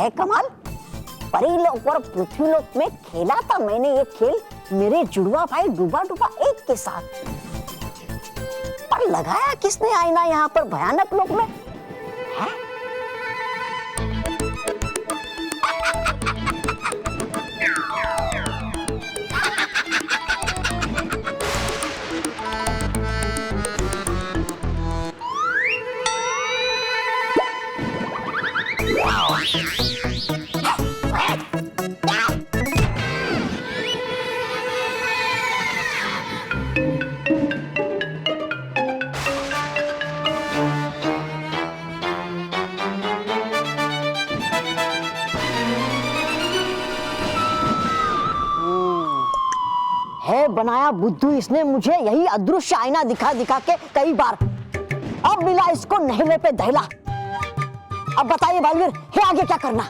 है कमाल। परीलोक और पृथ्वीलोक में खेला था मैंने ये खेल मेरे जुड़वा भाई डूबा डूबा एक के साथ। पर लगाया किसने आईना यहाँ पर भयानक लोक में? है? है बनाया बुद्धू इसने मुझे यही अदृश्य आईना दिखा दिखा के कई बार। अब मिला इसको नहले पे दहला। अब बताइए बालवीर, है आगे क्या करना?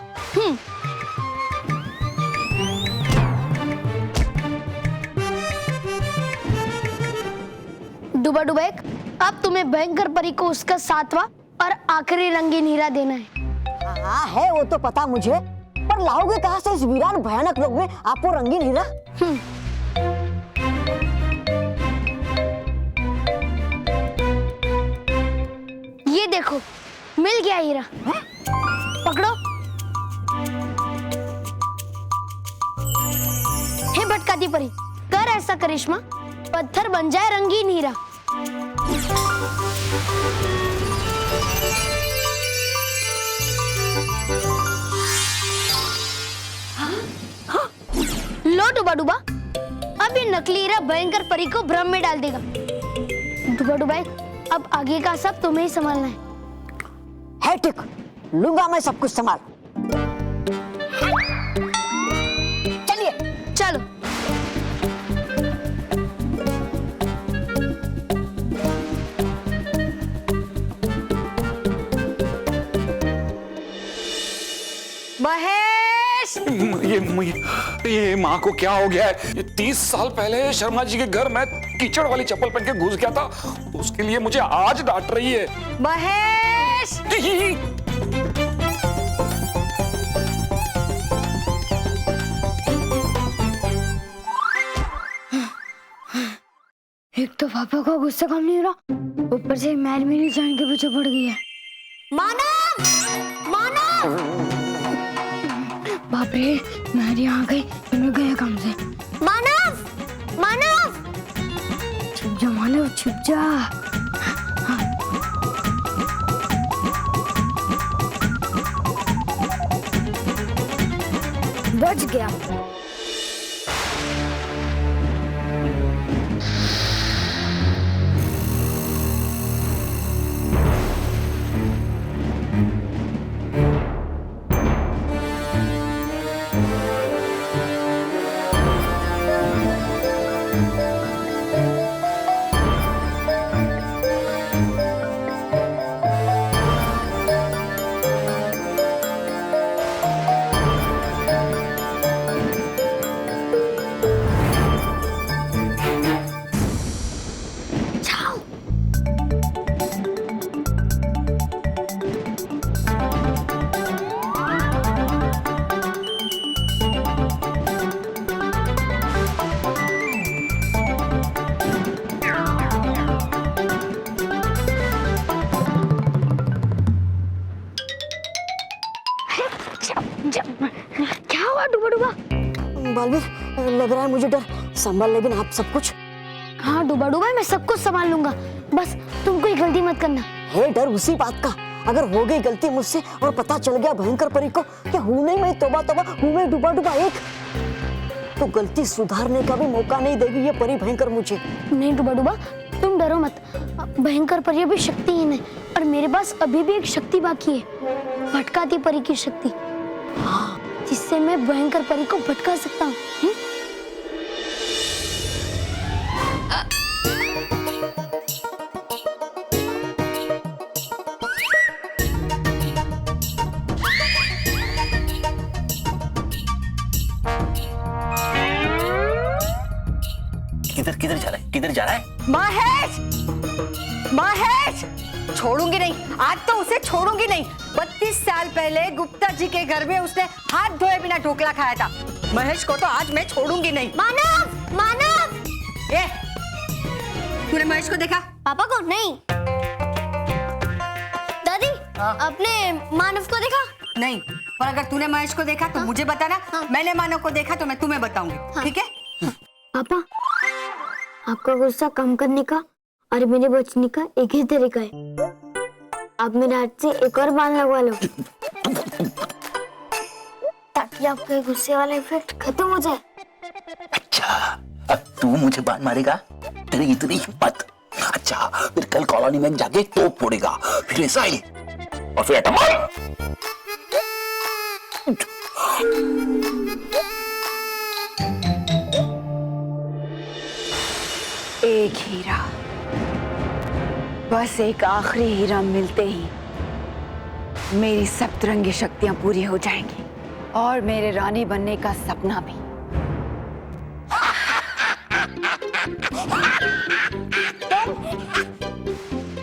डूबा डूबा एक, अब तुम्हें भयंकर परी को उसका 7वां और आखिरी रंगीन हीरा देना है। हाँ है वो तो पता मुझे, पर लाओगे कहाँ से इस वीरान भयानक लोक में आपको रंगीन हीरा? ये देखो, मिल गया हीरा। है? पकड़ो। हे भटकाती परी, कर ऐसा करिश्मा, पत्थर बन जाए रंगीन हीरा। लो डूबा डूबा, अब ये नकली हीरा भयंकर परी को भ्रम में डाल देगा। डूबा डूबा, अब आगे का सब तुम्हें ही संभालना है ठीक, लूंगा मैं सब कुछ संभाल। चलिए चलो। महेश, ये माँ को क्या हो गया है? ये 30 साल पहले शर्मा जी के घर मैं कीचड़ वाली चप्पल पहन के घुस गया था, उसके लिए मुझे आज डांट रही है। महेश, एक तो पापा का गुस्सा कम नहीं हो रहा, ऊपर से मैल मेरी जान के पीछे पड़ गई है। मानव, मानव, बाप रे, मैरी आ गई, मैं गया काम से। मानव, मानव, छुप जा मानव, छुप जा। बच गया। क्या हुआ डूबा डूबा? बालवीर, लग रहा है मुझे डर, संभाल लेकिन आप सब कुछ। हाँ डूबा डूबा, मैं सब कुछ संभाल लूंगा, बस तुम कोई गलती मत करना। है डर उसी बात का, अगर हो गई गलती मुझसे और पता चल गया भयंकर परी को कि हूं नहीं मैं तौबा तौबा, हूं मैं डूबा डूबा एक, तो गलती सुधारने का भी मौका नहीं देगी ये परी भयंकर मुझे। नहीं डूबा डूबा, तुम डरो मत, भयंकर परी अभी शक्तिहीन है और मेरे पास अभी भी एक शक्ति बाकी है, भटकाती परी की शक्ति, जिससे मैं भयंकर परी को भटका सकता हूँ। किधर किधर जा रहा है, किधर जा रहा है? महेश, महेश, छोड़ूंगी नहीं, आज तो उसे छोड़ूंगी नहीं। 32 साल पहले गुप्ता जी के घर में उसने हाथ धोए बिना ढोकला खाया था। महेश को तो आज मैं छोड़ूंगी नहीं। मानव, मानव, ये तूने महेश को देखा? पापा को नहीं। दादी, आपने मानव को देखा? नहीं, और अगर तूने महेश को देखा तो मुझे बताना। मैंने मानव को देखा तो मैं तुम्हें बताऊंगी, ठीक है? पापा, आपका गुस्सा कम करने का और मेरे बचने का एक ही तरीका है। आप मेरे हाथ से एक और बाण लगवा लो ताकि आपके गुस्से वाला इफेक्ट खत्म हो जाए। अच्छा, अब तू मुझे बाण मारेगा? तेरी इतनी हिम्मत? अच्छा, फिर कल कॉलोनी में जाके तोप फोड़ेगा, फिर ऐसा ही और फिर एटम। एक हीरा, बस एक आखिरी हीरा मिलते ही मेरी सप्तरंगी शक्तियां पूरी हो जाएंगी और मेरे रानी बनने का सपना भी।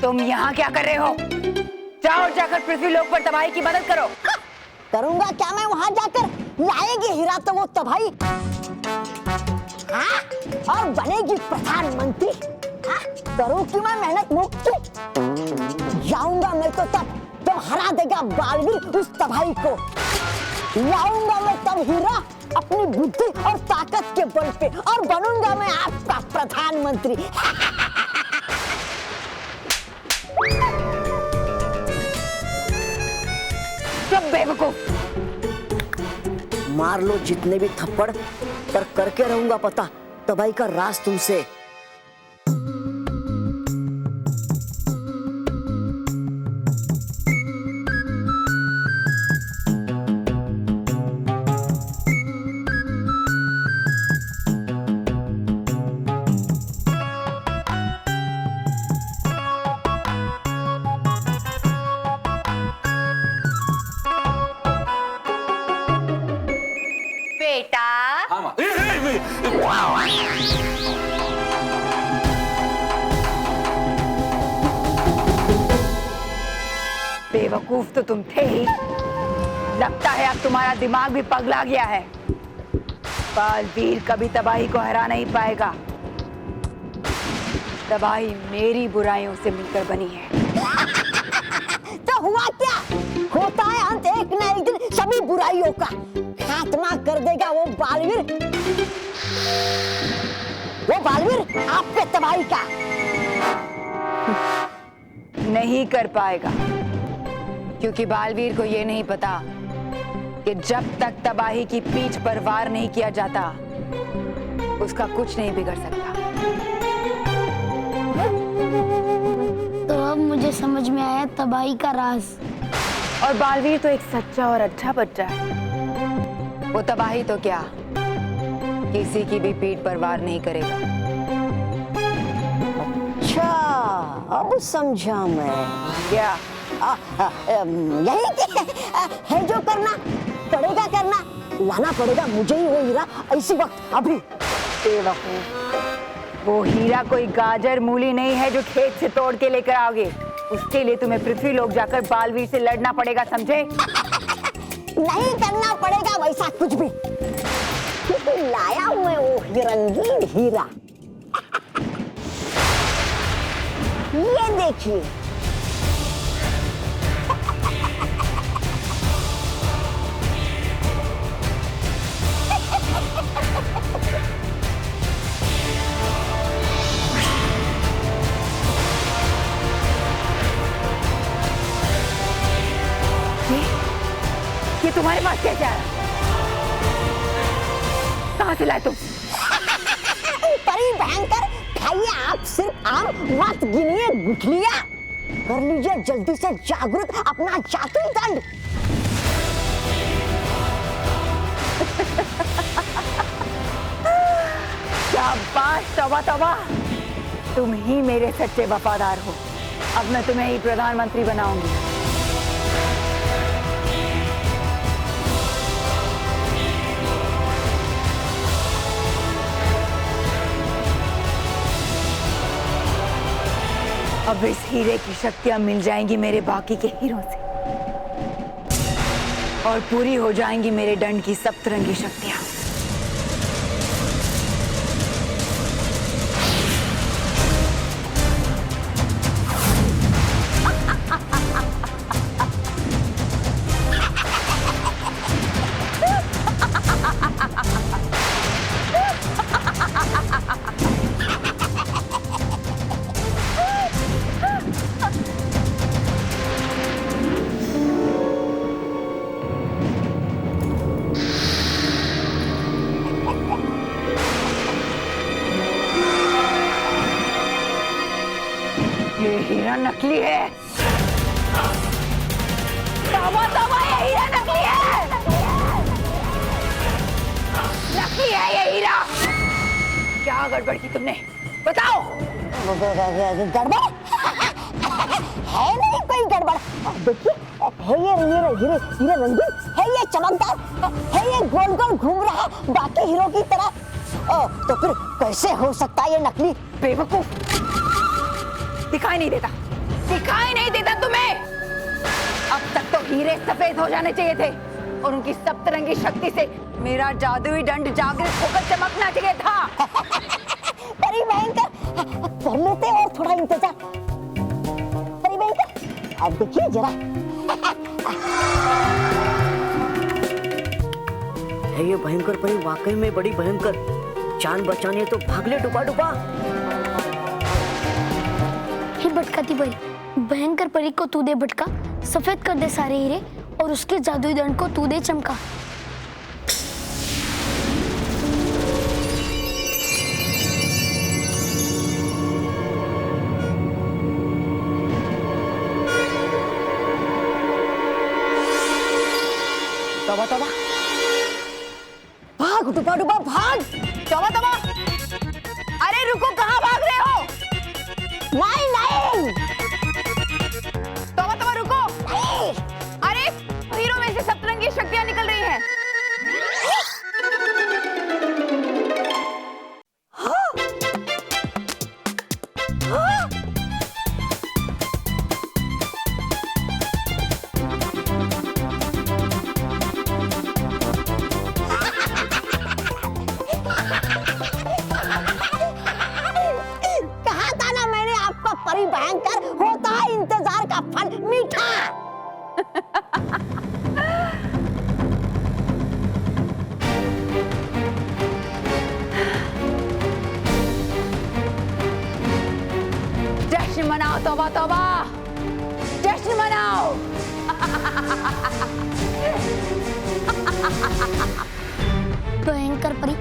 तुम यहाँ क्या कर रहे हो? जाओ, जाकर पृथ्वीलोक पर तबाही की मदद करो। करूंगा क्या मैं वहां जाकर? लाएगी हीरा तो वो तबाही, हाँ? और बनेगी प्रधानमंत्री, हाँ? करूँ कि मैं मेहनत मुक्त? जाऊंगा मैं तो तब तो हरा देगा बालवीर उस तबाही को। लाऊंगा मैं तब हीरा अपनी बुद्धि और ताकत के बल पे और बनूंगा मैं आपका प्रधानमंत्री। सब बेवकूफ। मार लो जितने भी थप्पड़, पर करके रहूंगा पता तबाही का राज तुमसे। बेटा, हाँ माँ। बेवकूफ तो तुम थे ही। लगता है अब तुम्हारा दिमाग भी पगला गया है। बालवीर कभी तबाही को हरा नहीं पाएगा। तबाही मेरी बुराइयों से मिलकर बनी है। तो हुआ क्या? होता है अंत एक न एक दिन सभी बुराइयों का। खात्मा कर देगा वो बालवीर आप पे तबाही का। नहीं कर पाएगा, क्योंकि बालवीर को ये नहीं पता कि जब तक तबाही की पीठ पर वार नहीं किया जाता उसका कुछ नहीं बिगड़ सकता। तो अब मुझे समझ में आया तबाही का राज। और बालवीर तो एक सच्चा और अच्छा बच्चा है। वो तबाही तो क्या, किसी की भी पीठ पर वार नहीं करेगा। अच्छा, अब समझा मैं। क्या? यही है जो करना पड़ेगा, लाना पड़ेगा मुझे ही वो हीरा इसी वक्त अभी। बेवकूफ, वो हीरा कोई गाजर मूली नहीं है जो खेत से तोड़ के लेकर आओगे। उसके लिए तुम्हें पृथ्वीलोक जाकर बालवीर से लड़ना पड़ेगा, समझे? नहीं करना पड़ेगा वैसा कुछ भी, क्योंकि लाया हूं मैं वो रंगीन हीरा। ये देखिए। ये तुम्हारे पास कैसे आया? कहाँ से लाए तुम? परी भयंकर, खाइए आप सिर्फ आम, मत गिनिए गुठलियां। कर लीजिए जल्दी से जागृत अपना जादुई दंड। शाबाश, तौबा तौबा, तुम ही मेरे सच्चे वफादार हो। अब मैं तुम्हें ही प्रधानमंत्री बनाऊंगी। अब इस हीरे की शक्तियां मिल जाएंगी मेरे बाकी के हीरों से और पूरी हो जाएंगी मेरे दंड की सप्तरंगी शक्तियां। ये हीरा नकली है। तौबा तौबा, ये हीरा नकली है। नकली है ये हीरा। क्या गड़बड़ की तुमने, बताओ। गड़बड़ है नहीं कोई गड़बड़। देखिए है ये हीरे रंगीन है, ये चमकदार है, ये गोल गोल घूम रहा बाकी हीरो की तरह। तो फिर कैसे हो सकता है ये नकली? बेवकूफ, दिखाई नहीं देता, दिखाई नहीं देता तुम्हें? अब तक तो हीरे सफेद हो जाने चाहिए थे और उनकी सप्तरंगी शक्ति से मेरा जादुई दंड जागृत होकर चमकना चाहिए था। परी भयंकर, कर लेते और थोड़ा इंतजार। परी भयंकर, अब देखिए जरा। है ये भयंकर परी वाकई में बड़ी भयंकर। जान बचाने तो भाग ले डुबा डुबा। हे भटकाती परी, भयंकर परी को तू दे भटका, सफेद कर दे सारे हीरे और उसके जादुई दंड को तू दे चमका। तौबा तौबा, भाग डुबा डुबा भाग। तौबा तौबा, अरे रुको, कहाँ भाग रहे हो? नहीं तौबा तौबा रुको। अरे हीरो में से सप्तरंगी शक्तियां निकल रही हैं। कहा था ना मैंने आपको, परी भयंकर होता है इंतजार का फल मीठा। जश्न मनाओ तौबा तौबा, जश्न मनाओ। भयंकर परी,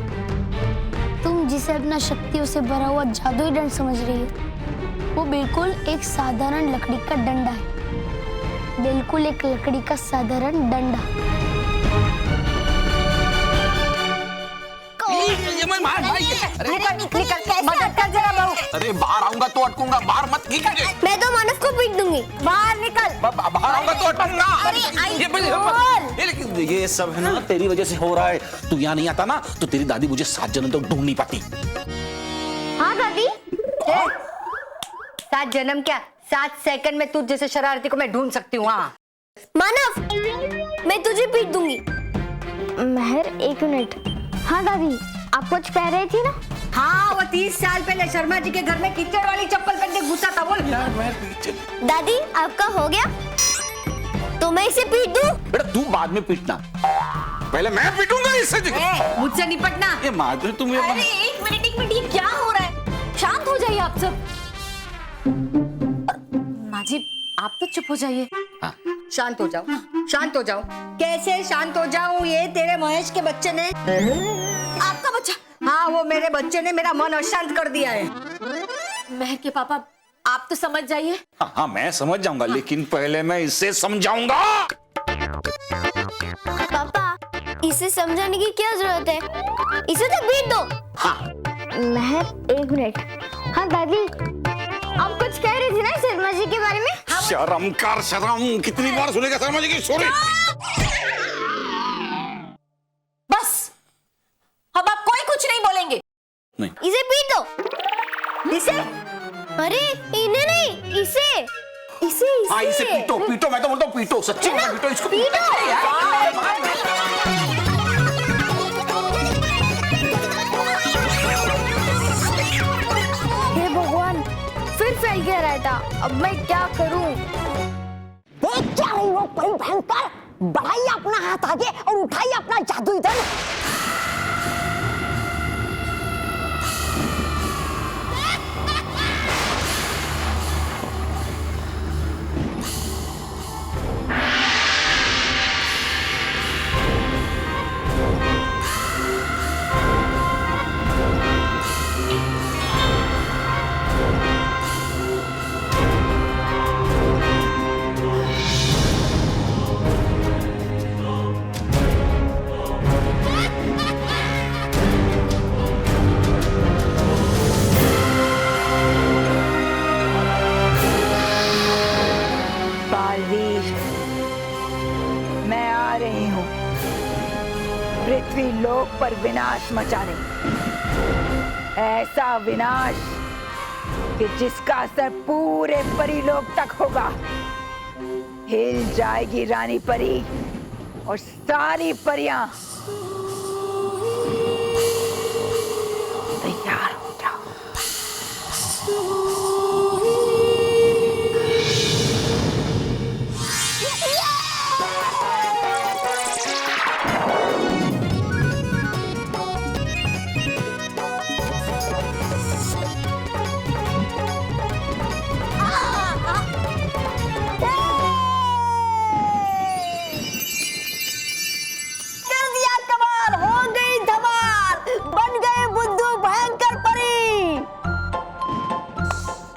तुम जिसे अपना शक्तियों से भरा हुआ जादुई दंड समझ रही हो, वो बिल्कुल एक साधारण लकड़ी का डंडा है। बिल्कुल एक लकड़ी का साधारण डंडा। मदद कर जरा बहू। अरे बाहर आऊंगा तो अटकूंगा, बाहर मत खींच मुझे। मैं तो मानव को पीट दूंगी। बाहर निकल। बाहर आऊंगा तो अटकूंगा। लेकिन ये सब है ना तेरी वजह से हो रहा है। तू यहाँ नहीं आता ना तो तेरी दादी मुझे 7 जन्म तक ढूंढ नहीं पाती। हाँ दादी। 7 जन्म क्या, 7 सेकंड में तुझ जैसे शरारती को मैं ढूंढ सकती हूँ। हाँ मानव, मैं तुझे पीट दूंगी। महर, 1 मिनट। हाँ दादी, आप कुछ कह रही थी ना? हाँ, वो 30 साल पहले शर्मा जी के घर में कीचड़ वाली चप्पल पहन के घुसा था। बोल दादी, आपका हो गया तो मैं इसे पीट दूं? बेटा तू बाद में पीटना, पहले मैं पीटूंगा इससे। मुझसे निपटना। ये माधुरी तुम ये अरे एक मिनट, ये क्या हो रहा है? शांत हो जाइए आप सब। माँ जी, आप तो चुप हो जाइए। हाँ। शांत हो जाओ, शांत हो जाओ। कैसे शांत हो जाऊं? ये तेरे महेश के बच्चे ने, आपका बच्चा? हाँ, वो मेरे बच्चे ने मेरा मन अशांत कर दिया है। महर के पापा, आप तो समझ जाइए। हाँ, मैं समझ जाऊंगा, लेकिन पहले मैं इसे समझाऊंगा। पापा, इसे समझाने की क्या जरूरत है? इसे तो पीट दो। हाँ। महर, 1 मिनट। हाँ दादी, आप कुछ कह रही थी ना शर्मा जी के बारे में? शर्म कर, शर्म। कितनी बार सुनेगा शर्मा जी की स्टोरी? बस, अब आप कोई कुछ नहीं बोलेंगे। नहीं। इसे पीट दो। इसे? अरे इन्हें नहीं, इसे इसे हाँ इसे पीटो पीटो, मैं तो बोलता हूँ पीटो, सच्ची में पीटो इसको। हे भगवान, फिर फैल गया रायता। अब मैं क्या करूं? देख क्या रही हो परी भयंकर, बढ़ाइए अपना हाथ आगे और उठाइए अपना जादुई धन। मैं आ रही हूँ पृथ्वी लोक पर विनाश मचाने, ऐसा विनाश कि जिसका असर पूरे परीलोक तक होगा। हिल जाएगी रानी परी और सारी परियां। तैयार हो जाओ।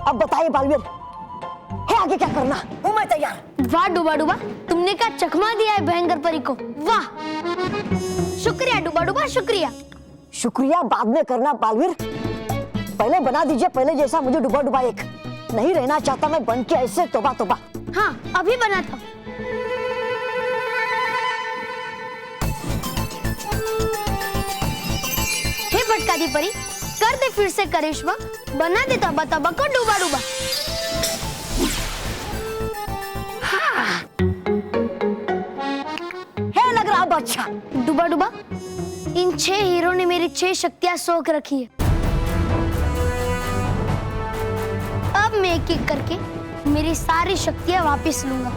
अब बताइए बालवीर, है आगे क्या करना? हूं मैं तैयार। वाह डूबा डूबा, तुमने क्या चकमा दिया है भयंकर परी को। वाह, शुक्रिया डूबा डूबा, शुक्रिया। शुक्रिया बाद में करना बालवीर, पहले बना दीजिए पहले जैसा मुझे डूबा डूबा एक। नहीं रहना चाहता मैं बन के ऐसे, तोबा तोबा। हाँ अभी बना था। हे भटकाती परी, कर दे फिर से करिश्मा, बना दे तबा तबा को डूबा डूबा। है लग रहा अच्छा। डूबा डूबा, इन 6 हीरो ने मेरी 6 शक्तियां सोख रखी है। अब मैं एक एक करके मेरी सारी शक्तियां वापस लूंगा।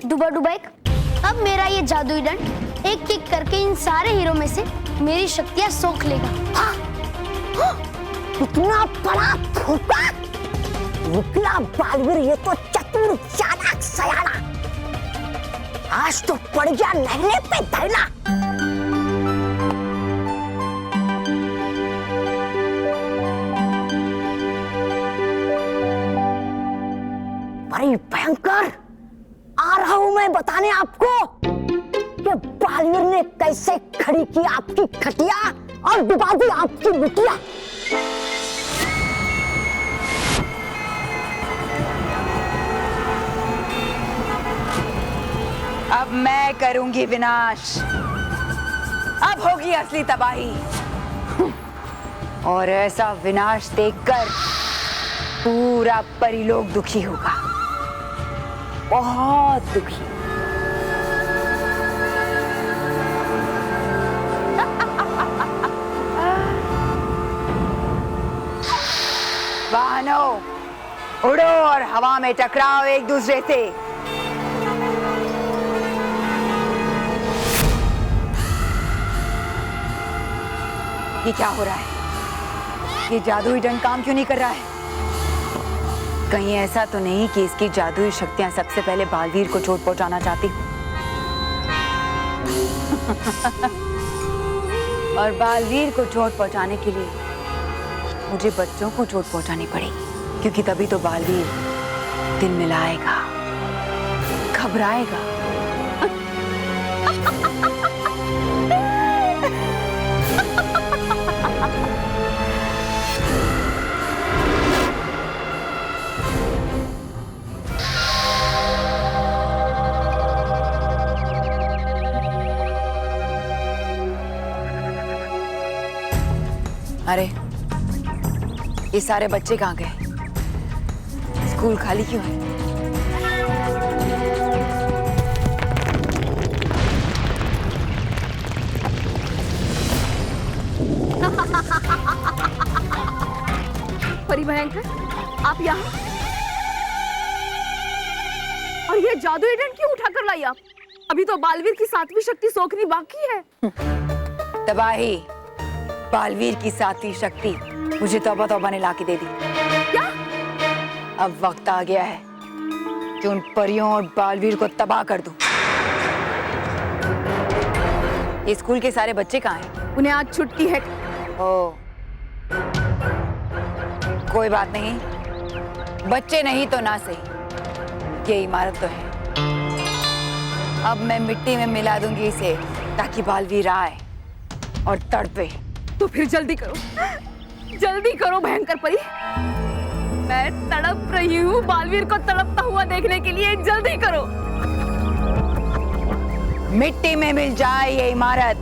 डूबा डूबा एक, अब मेरा ये जादुई दंड एक एक करके इन सारे हीरो में से मेरी शक्तियां सोख लेगा। इतना बड़ा धोखा निकला बालवीर, ये तो चतुर चालाक सयाना। आज तो पड़ गया नहले पे धैला। बड़ी भयंकर, आ रहा हूं मैं बताने आपको कि बालवीर ने कैसे खड़ी की आपकी खटिया और डुबा दी आपकी बिटिया। अब मैं करूंगी विनाश, अब होगी असली तबाही। और ऐसा विनाश देखकर पूरा परीलोक दुखी होगा, बहुत दुखी। वाहनों, उड़ो और हवा में टकराओ एक दूसरे से। ये क्या हो रहा है? ये जादुई डंड काम क्यों नहीं कर रहा है? कहीं ऐसा तो नहीं कि इसकी जादुई शक्तियां सबसे पहले बालवीर को चोट पहुंचाना चाहती? और बालवीर को चोट पहुंचाने के लिए मुझे बच्चों को चोट पहुंचानी पड़ेगी, क्योंकि तभी तो बालवीर दिल मिलाएगा, घबराएगा। अरे ये सारे बच्चे कहाँ गए? स्कूल खाली क्यों है? परी भयंकर, आप यहाँ? और ये जादू एजेंट क्यों उठा कर लाई आप? अभी तो बालवीर की 7वीं शक्ति सोखनी बाकी है। तबाही, बालवीर की 7वीं शक्ति मुझे तौबा तौबा ने लाके दे दी। क्या? अब वक्त आ गया है कि उन परियों और बालवीर को तबाह कर दूं। ये स्कूल के सारे बच्चे कहाँ हैं? उन्हें आज छुट्टी है। ओ, कोई बात नहीं, बच्चे नहीं तो ना सही, ये इमारत तो है। अब मैं मिट्टी में मिला दूंगी इसे, ताकि बालवीर आए और तड़पे। तो फिर जल्दी करो भयंकर परी। मैं तड़प रही हूँ बालवीर को तड़पता हुआ देखने के लिए, जल्दी करो। मिट्टी में मिल जाए ये इमारत।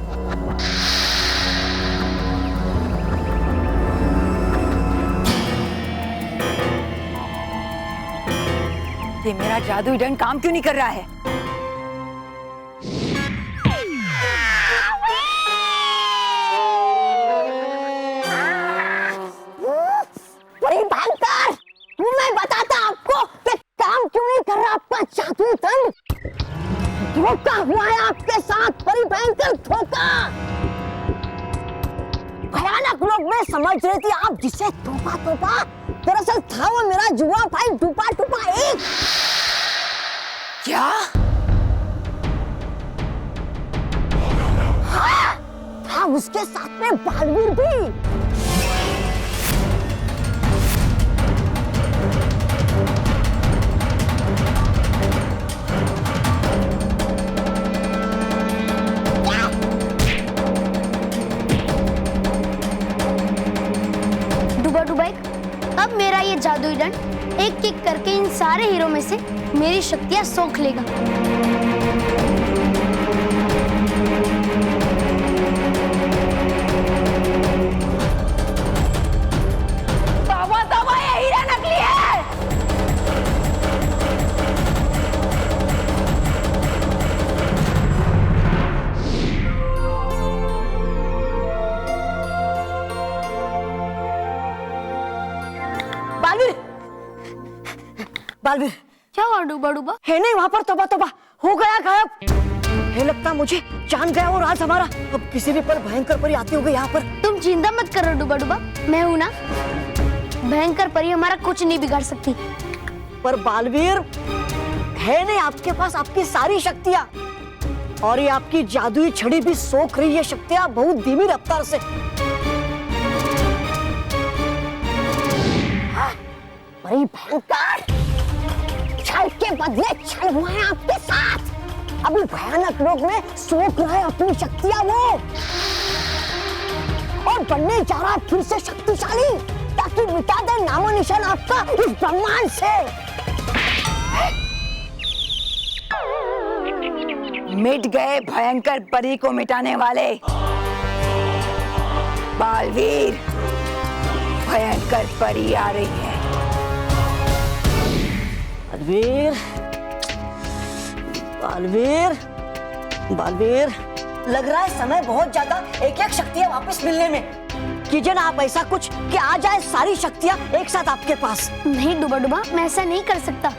ये मेरा जादुई डंड काम क्यों नहीं कर रहा है? मैं बताता आपको कि काम क्यों नहीं कर रहा आपका जादुई दंड। धोखा हुआ है आपके साथ, बड़ी भयंकर धोखा। भयानक लोग मैं समझ रही थी आप जिसे तोबा, दरअसल था वो मेरा जुआ भाई डूबा एक। क्या? हाँ, था उसके साथ में बालवीर भी। अब मेरा ये जादुई दंड एक एक करके इन सारे हीरो में से मेरी शक्तियां सोख लेगा। तौबा, ये हीरा नकली है। बालवीर क्या हुआ डूबा? है नहीं वहाँ पर, तोबा हो गया गायब। है लगता मुझे जान गया और आज हमारा अब किसी भी पर भयंकर परी आती होगी यहाँ पर। तुम चिंता मत करो डूबा, मैं हूं ना। भयंकर परी हमारा कुछ नहीं बिगाड़ सकती। पर बालवीर है नहीं आपके पास आपकी सारी शक्तियाँ, और ये आपकी जादुई छड़ी भी सोख रही है शक्तियाँ बहुत धीमी रफ्तार से। बड़ी भयंकर छल के बदले छल हुआ है आपके साथ। अभी भयानक लोग में सोख रहा है अपनी शक्तियां वो, और बनने जा रहा है फिर से शक्तिशाली, ताकि मिटा दे नामो निशान आपका इस ब्रह्मांड से। मिट गए भयंकर परी को मिटाने वाले। बालवीर, भयंकर परी आ रही है। बालवीर लग रहा है समय बहुत ज्यादा एक एक शक्तियां वापस मिलने में। कीजिए ना आप ऐसा कुछ कि आ जाए सारी शक्तियां एक साथ आपके पास। नहीं डूबा, मैं ऐसा नहीं कर सकता।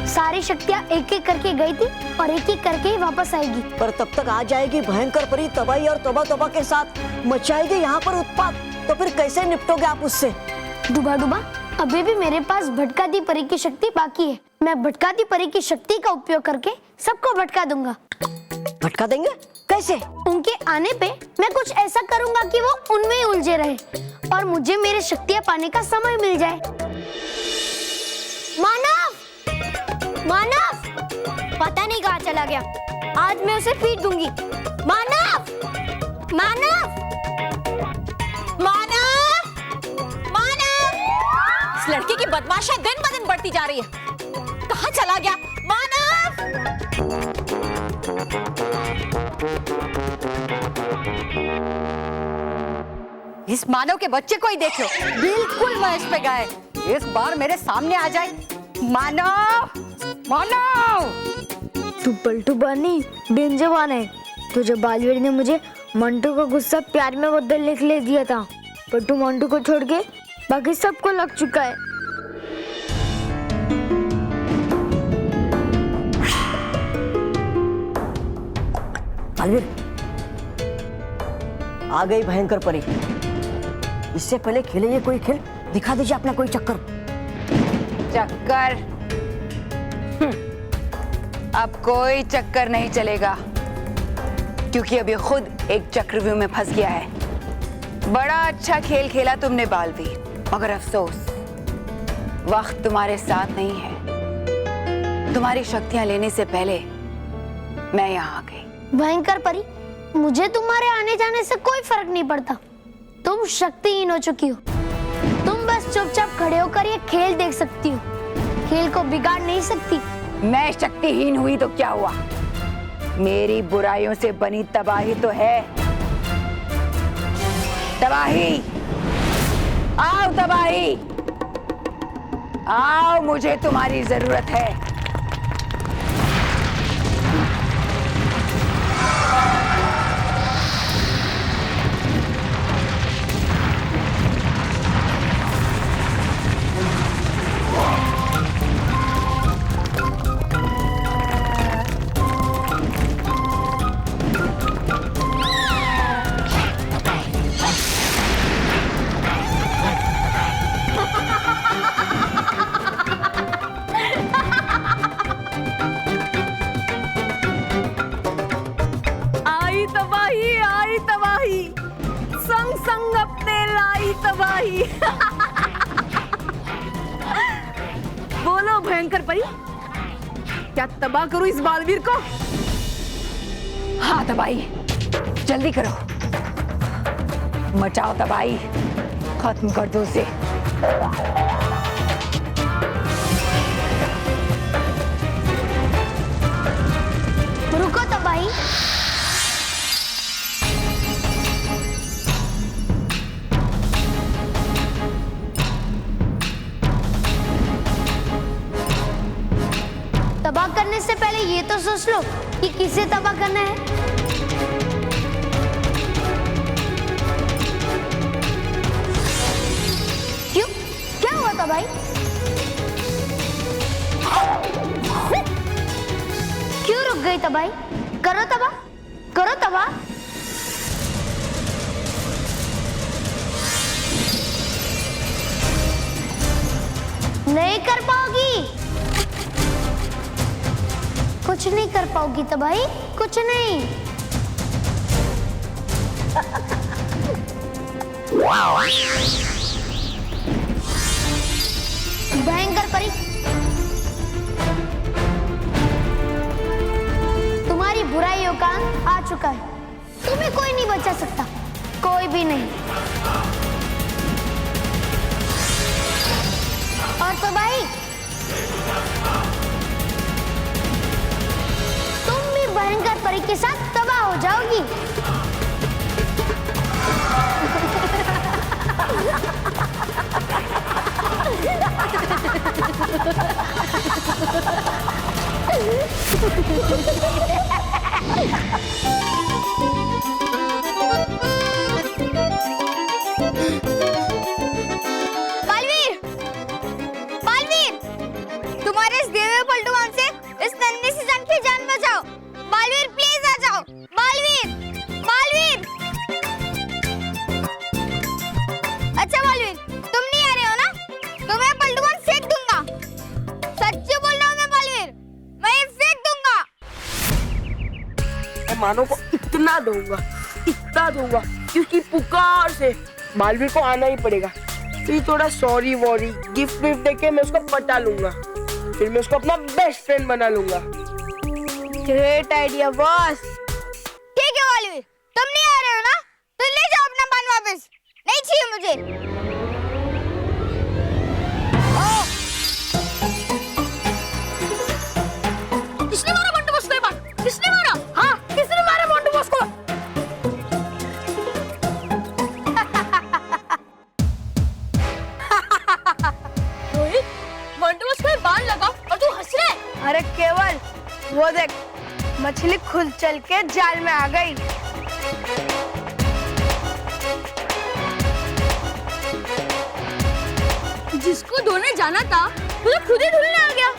सारी शक्तियां एक एक करके गई थी और एक एक करके ही वापस आएगी। पर तब तक आ जाएगी भयंकर परी तबाही और तौबा के साथ मचाएगी यहाँ पर उत्पात, तो फिर कैसे निपटोगे आप उससे? डूबा, अभी भी मेरे पास भटकाती परी की शक्ति बाकी है। मैं भटकाती परी की शक्ति का उपयोग करके सबको भटका दूंगा। भटका देंगे? कैसे? उनके आने पे मैं कुछ ऐसा करूंगा कि वो उनमें ही उलझे रहे और मुझे मेरी शक्तियां पाने का समय मिल जाए। मानव, मानव, पता नहीं कहाँ चला गया। आज मैं उसे पीट दूंगी। मानव, मानव, मानव, मानव। इस लड़की की बदमाशियां दिन ब दिन बढ़ती जा रही है। कहाँ चला गया मानव? इस मानव के बच्चे को ही देख लो, बिल्कुल महेश पे गए। इस बार मेरे सामने आ जाए। मानव, मानव। तू पलटू बानी बेंजवान है। तो जब बालवीर ने मुझे मंटू का गुस्सा प्यार में बदलने के लिए दिया था, पर तू मंटू को छोड़ के बाकी सबको लग चुका है। बालवीर, आ गई भयंकर परी। इससे पहले खेले ये कोई खेल, दिखा दीजिए अपना कोई चक्कर। चक्कर? अब कोई चक्कर नहीं चलेगा, क्योंकि अब ये खुद एक चक्रव्यूह में फंस गया है। बड़ा अच्छा खेल खेला तुमने बालवीर, मगर अफसोस वक्त तुम्हारे साथ नहीं है। तुम्हारी शक्तियां लेने से पहले मैं यहाँ आ गई। भयंकर परी, मुझे तुम्हारे आने जाने से कोई फर्क नहीं पड़ता। तुम शक्तिहीन हो चुकी हो। तुम बस चुपचाप खड़े होकर ये खेल देख सकती हो, खेल को बिगाड़ नहीं सकती। मैं शक्तिहीन हुई तो क्या हुआ? मेरी बुराइयों से बनी तबाही तो है। तबाही, आओ तबाही, आओ, मुझे तुम्हारी जरूरत है। आई तबाही, संग संग अपने लाई तबाही। बोलो भयंकर परी, क्या तबाह करूं इस बालवीर को? हाँ तबाही, जल्दी करो, मचाओ तबाही, खत्म कर दो उसे। रुको तबाही। तबाह करने से पहले ये तो सोच लो कि किसे तबाह करना है। क्यों, क्या हुआ तबाही? क्यों रुक गई तबाही? करो तबाह, करो तबाह। नहीं कर पाओगी, कुछ नहीं कर पाओगी तबाही, कुछ नहीं। भयंकर परी, तुम्हारी बुराइयों का अंत आ चुका है। तुम्हें कोई नहीं बचा सकता, कोई भी नहीं। और तबाही, तुम भी भयंकर परी के साथ तबाह हो जाओगी। बालवीर, बालवीर, तुम्हारे इस देवे पलटूआन से इस नन्ही सी जान की जान बचाओ। बालवीर प्लीज आ जाओ। बालवीर, बालवीर। अच्छा बालवीर, तुम नहीं आ रहे हो ना? तो मैं पलटूआन फेंक दूंगा। सच्ची बोल रहा हूँ मैं बालवीर, मैं ये फेंक दूंगा। मानो को इतना इतना दूंगा क्योंकि पुकार से बालवीर को आना ही पड़ेगा। फिर थोड़ा सॉरी वॉरी गिफ्ट विफ्ट देके मैं उसको पटा लूंगा, फिर मैं उसको अपना बेस्ट फ्रेंड बना लूंगा। Great idea boss. ठीक है बालवीर, तुम नहीं आ रहे हो ना, तो ले जाओ अपना पान वापस, नहीं चाहिए मुझे। किसने मारा मोंटू बॉस को ये बात? किसने मारा? हाँ, किसने मारा मोंटू बॉस को? रोहित, मोंटू बॉस को ये बाण लगा और तू हंस रहा है? अरे केवल वो देख, मछली खुद चल के जाल में आ गई। जिसको धोने जाना था वो तो खुद ही धुलने आ गया।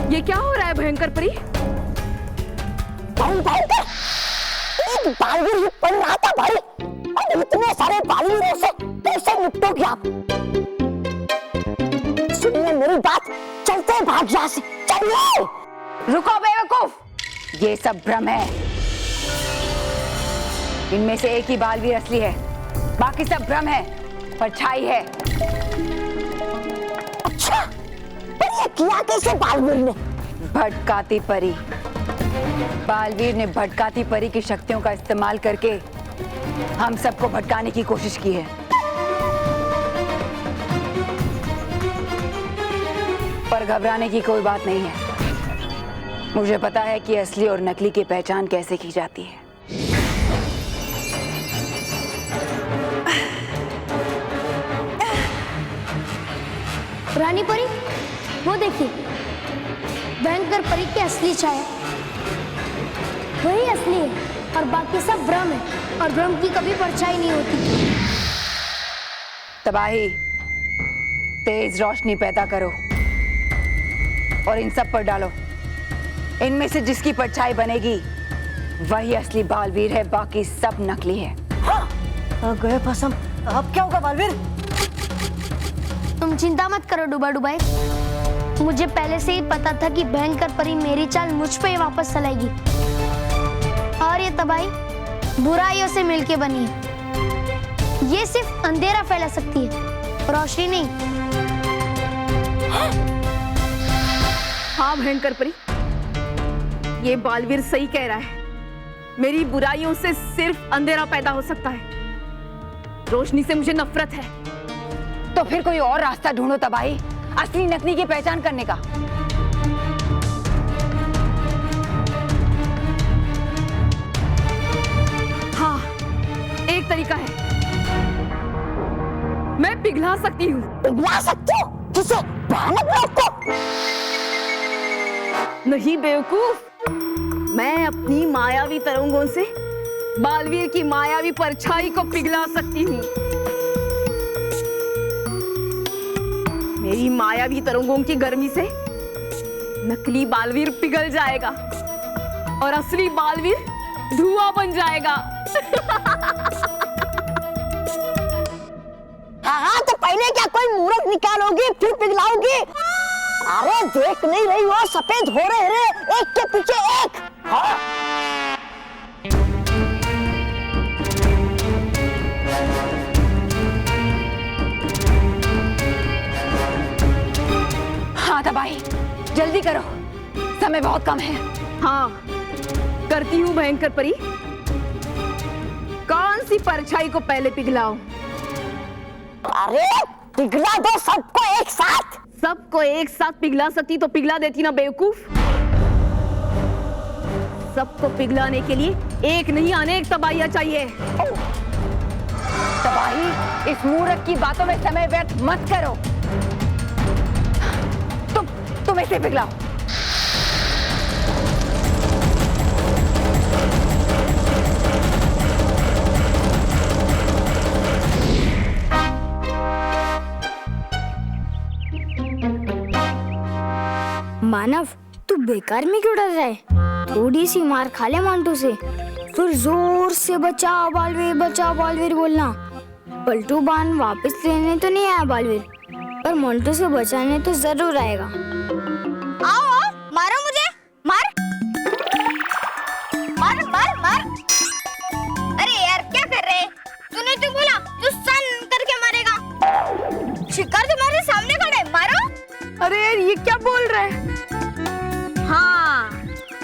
ये क्या हो रहा है भयंकर परी? एक बालवीर ही पड़ रहा था भाई, और इतने सारे बालवीरों से कैसे निपटोगे आप? सुनिए मेरी बात, चलते हैं भाग यहाँ से, चलिए। रुको बेवकूफ, ये सब भ्रम है। इनमें से एक ही बालवीर असली है, बाकी सब भ्रम है, परछाई है। अच्छा, पर ये किया कैसे बालवीर ने? भटकाती परी। बालवीर ने भटकाती परी की शक्तियों का इस्तेमाल करके हम सबको भटकाने की कोशिश की है। पर घबराने की कोई बात नहीं है। मुझे पता है कि असली और नकली की पहचान कैसे की जाती है। रानी परी, वो देखिए, भयंकर परी की असली छाया वही असली है और बाकी सब भ्रम है, और भ्रम की कभी परछाई नहीं होती। तबाही, तेज रोशनी पैदा करो और इन सब पर डालो। इनमें से जिसकी परछाई बनेगी वही असली बालवीर है, बाकी सब नकली है। हाँ, गए फसम, अब क्या होगा बालवीर? तुम चिंता मत करो डुबा डुबाई, मुझे पहले से ही पता था कि भयंकर परी मेरी चाल मुझ पे ही वापस चलाएगी, और ये तबाही बुराइयों से मिलके बनी है। ये सिर्फ अंधेरा फैला सकती है, रोशनी नहीं। हाँ भयंकर परी, ये बालवीर सही कह रहा है। मेरी बुराइयों से सिर्फ अंधेरा पैदा हो सकता है, रोशनी से मुझे नफरत है। तो फिर कोई और रास्ता ढूंढो तबाही, असली नकली की पहचान करने का। हाँ, एक तरीका है, मैं पिघला सकती हूँ। पिघला सकती हो? किसे? भयानक लोग को? नहीं बेवकूफ, मैं अपनी मायावी तरंगों से बालवीर की मायावी परछाई को पिघला सकती हूँ। मेरी मायावी तरंगों की गर्मी से नकली बालवीर पिघल जाएगा और असली बालवीर धुआं बन जाएगा। हाँ, तो पहले क्या कोई मूर्ख निकालोगी फिर पिघलाओगी? अरे देख नहीं रही हो, सफेद हो रहे रे, एक के पीछे एक। हाँ? हाँ तबाही, जल्दी करो, समय बहुत कम है। हाँ, करती हूँ भयंकर परी। कौन सी परछाई को पहले पिघलाऊं? अरे पिघला दो सबको एक साथ। सबको एक साथ पिघला सकती तो पिघला देती ना बेवकूफ। सबको पिघलाने के लिए एक नहीं अनेक तबाहियां चाहिए। तबाही, इस मूर्ख की बातों में समय व्यर्थ मत करो। तुम इसे पिघलाओ। मानव, तू बेकार में क्यों डर रहा है? थोड़ी सी मार खा ले मोंटू से, फिर जोर से बचाओ बालवीर बोलना। पलटू बाण वापस लेने तो नहीं आया बालवीर, पर और मोंटू से बचाने तो जरूर आएगा। आओ आओ, मारो मुझे, मार मार मार मार। अरे यार क्या कर रहे? तूने तो बोला तू सन करके मारेगा। शिकार तुम्हारे सामने खड़ा है, मारो। अरे यार ये क्या बोल रहा है? हाँ,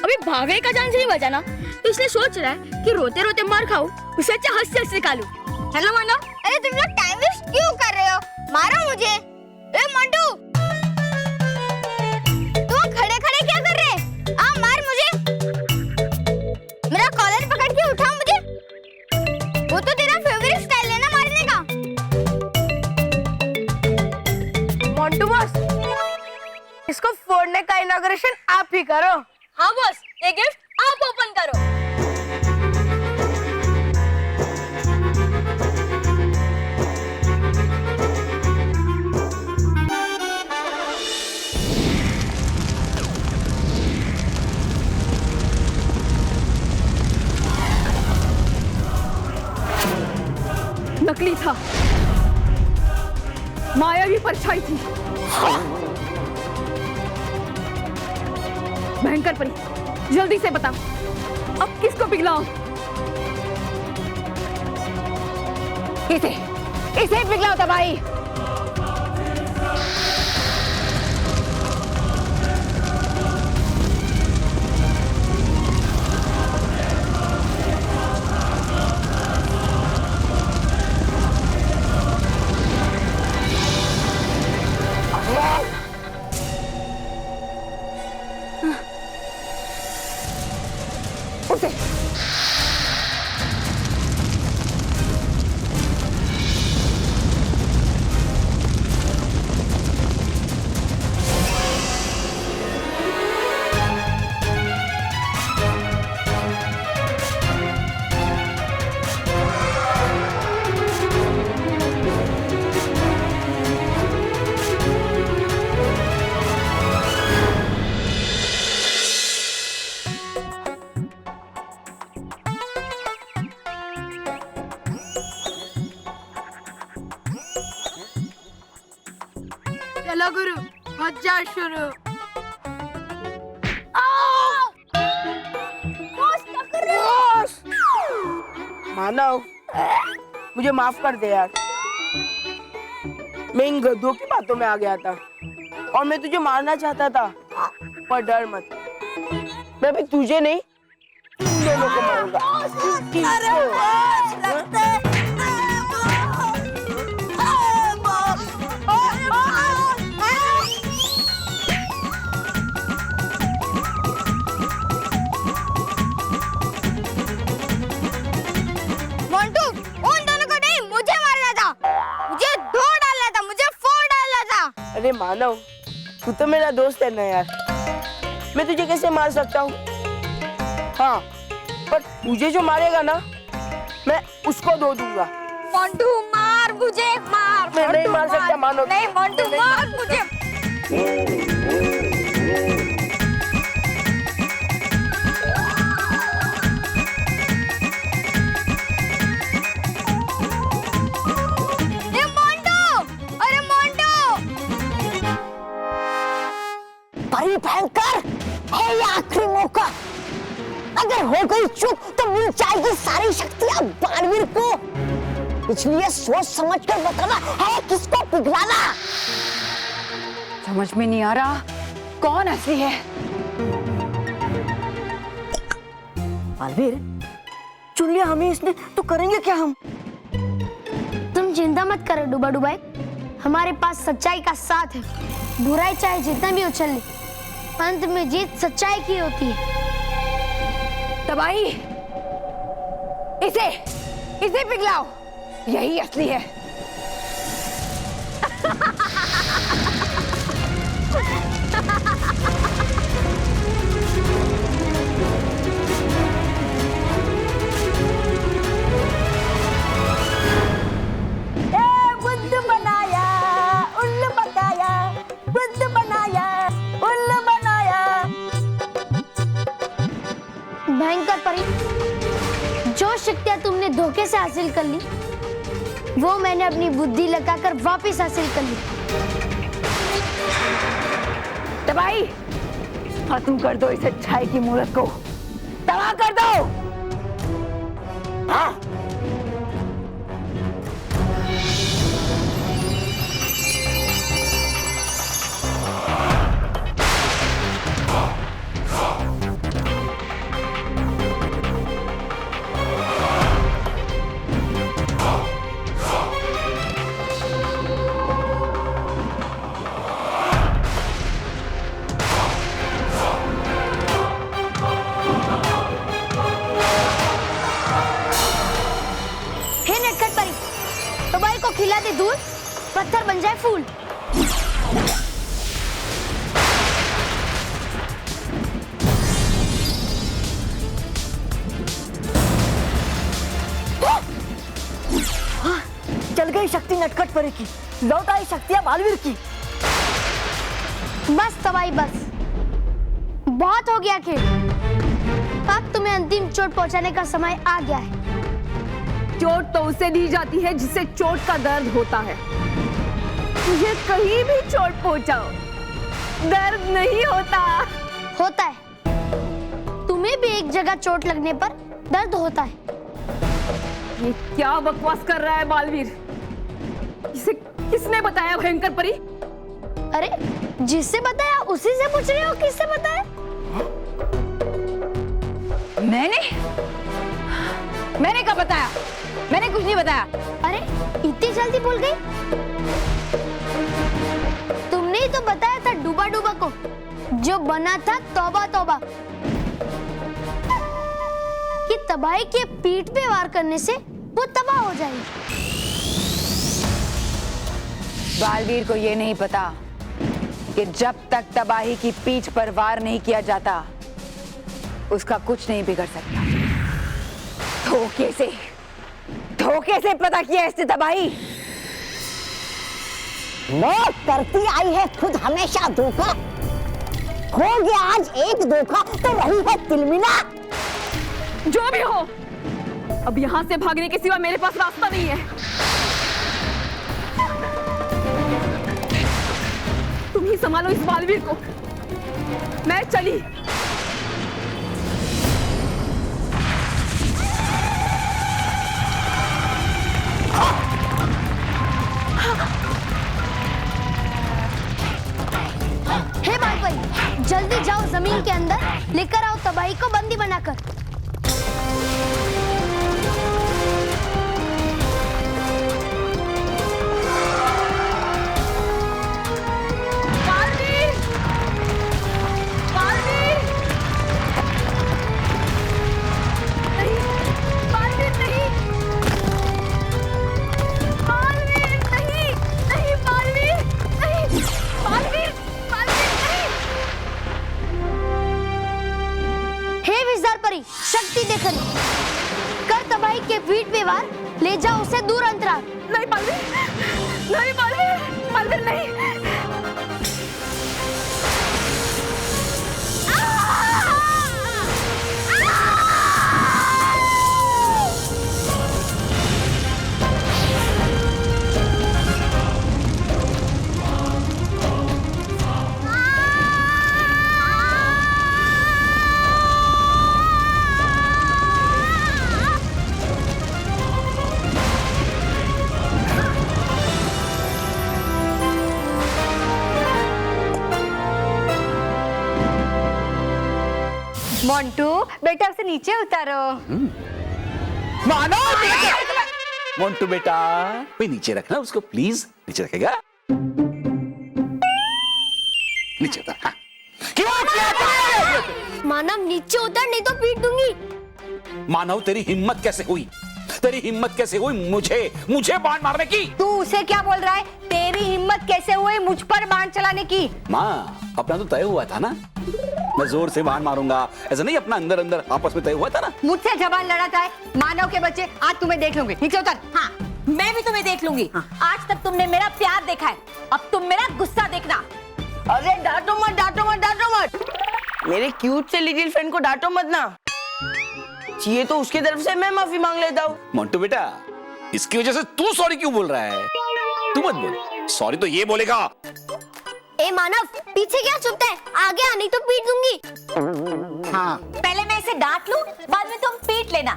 अभी भागने का चांस नहीं बचा ना, तो इसलिए सोच रहा है कि रोते रोते मार खाऊं, उससे अच्छा हंस हंस निकालूं। हेलो मानो। अरे तुम लोग टाइम वेस्ट क्यों कर रहे हो? मारो मुझे। ए मोंटू, तुम खड़े खड़े क्या कर रहे? आ मार मुझे। मेरा कॉलर पकड़ के उठा मुझे। वो तो तेरा फेवरेट स्टाइल है ना मारने का। मोंटू बॉस, इसको फोड़ने का इनॉग्रेशन आप ही करो। हाँ बॉस, ये गिफ्ट आप ओपन करो। नकली था, मायावी परछाई थी। भयंकर परी, जल्दी से बता, अब किसको पिघलाऊं? इसे पिघलाओ तबाही। उसे चलो गुरु, मजा शुरू। मानव, मुझे माफ कर दे यार, मैं इन गधों की बातों में आ गया था और मैं तुझे मारना चाहता था, पर डर मत, मैं भी तुझे नहीं इन दोनों को मारूंगा। मोंटू, उन दोनों को नहीं, मुझे मारना था, मुझे धो डालना था, मुझे फोड़ डालना था। अरे मानव, तू तो मेरा दोस्त है ना यार, मैं तुझे कैसे मार सकता हूँ? हाँ, पर मुझे जो मारेगा ना, मैं उसको धो दूंगा। मोंटू मार मुझे, मार। मैं नहीं मार सकता मानो। नहीं मोंटू मार मुझे। ये मोंटू, अरे मोंटू। परी भयंकर है ये आखिरी मौका, अगर हो गई चूक तो मिल जाएगी सारी शक्तियां बालवीर को, इसलिए सोच समझ कर बताना है किसको पिघलाना। समझ में नहीं आ रहा कौन असली है। बालवीर, चुन लिया हमें इसने, तो करेंगे क्या हम? तुम चिंता मत करो डुबा डुबाई, हमारे पास सच्चाई का साथ है। बुराई चाहे जितना भी उछल ले, अंत में जीत सच्चाई की होती है। तबाही, इसे पिघलाओ, यही असली है। बुद्ध बनाया, उल्लू पकाया, बुद्ध बनाया, उल्लू बनाया। भयंकर परी, जो शक्तियां तुमने धोखे से हासिल कर ली, वो मैंने अपनी बुद्धि लगाकर वापस हासिल कर ली। खत्म कर दो इस अच्छाई की मूरत को, तबाह कर दो। हाँ? हे नटखट परी, तबाही को खिला दे दूध, पत्थर बन जाए फूल। चल गई शक्ति नटखट परी की, लौट आई शक्तियां बालवीर की। बस तबाही बस, बहुत हो गया खेल। अब तुम्हें अंतिम चोट पहुंचाने का समय आ गया है। चोट तो उसे दी जाती है जिसे चोट का दर्द होता है। मुझे कहीं भी चोट पहुंचाओ, दर्द नहीं होता। होता है, तुम्हें भी एक जगह चोट लगने पर दर्द होता है। ये क्या बकवास कर रहा है बालवीर? इसे किसने बताया भयंकर परी? अरे जिससे बताया उसी से पूछ रहे हो किससे बताया? मैंने कब बताया? मैंने कुछ नहीं बताया। अरे इतनी जल्दी भूल गई? तुमने ही तो बताया था डूबा डूबा को, जो बना था तौबा तौबा, कि तबाही के पीठ पे वार करने से वो तबाह हो जाएगी। बालवीर को ये नहीं पता कि जब तक तबाही की पीठ पर वार नहीं किया जाता, उसका कुछ नहीं बिगड़ सकता। धोखे से पता किया इसने तबाही। वो करती आई है खुद हमेशा धोखा। हो गया आज एक धोखा तो रही है तिलमिला। जो भी हो, अब यहाँ से भागने के सिवा मेरे पास रास्ता नहीं है। तुम ही संभालो इस बालवीर को, मैं चली। हे बालपरी, जल्दी जाओ जमीन के अंदर, लेकर आओ तबाही को बंदी बनाकर। शक्ति देखकर कर तबाही के पीठ पे वार, ले जाओ उसे दूर अंतराल। नहीं बालवीर, नहीं बालवीर, बालवीर नहीं। मोंटू बेटा उसे नीचे उतारो। मानो मोंटू बेटा, भाई नीचे रखना उसको प्लीज। नीचे रखेगा? नीचे उतर। हाँ। क्यों? मानव नीचे उतर, नहीं तो पीट दूंगी। मानव तेरी हिम्मत कैसे हुई? तेरी हिम्मत कैसे हुई मुझे बाण मारने की? तू उसे क्या बोल रहा है? तेरी हिम्मत कैसे हुई मुझ पर बाण चलाने की? माँ, अपना तो तय हुआ था ना, मैं जोर से बाण मारूंगा, ऐसा नहीं अपना अंदर अंदर आपस में तय हुआ था ना। मुझसे जबान लड़ाता है मानव के बच्चे, आज तुम्हें देख लूंगी। नीचे उतर। हाँ, मैं भी तुम्हें देख लूंगी। आज तक तुमने मेरा प्यार देखा है, अब तुम मेरा गुस्सा देखना। अरे डांटो मत, डांटो मत, डांटो मत। मेरे क्यूट से लिटिल फ्रेंड को डांटो मत ना। चाहिए तो उसकी तरफ से मैं माफी मांग लेता हूँ। मोंटू बेटा, इसकी वजह से तू सॉरी क्यों बोल रहा है? तू मत बोल, सॉरी तो ये बोलेगा ए मानव, पीछे क्या छुपता है? आगे आनी तो पीट दूंगी। हाँ, पहले मैं इसे डांट लूं, बाद में तुम पीट लेना,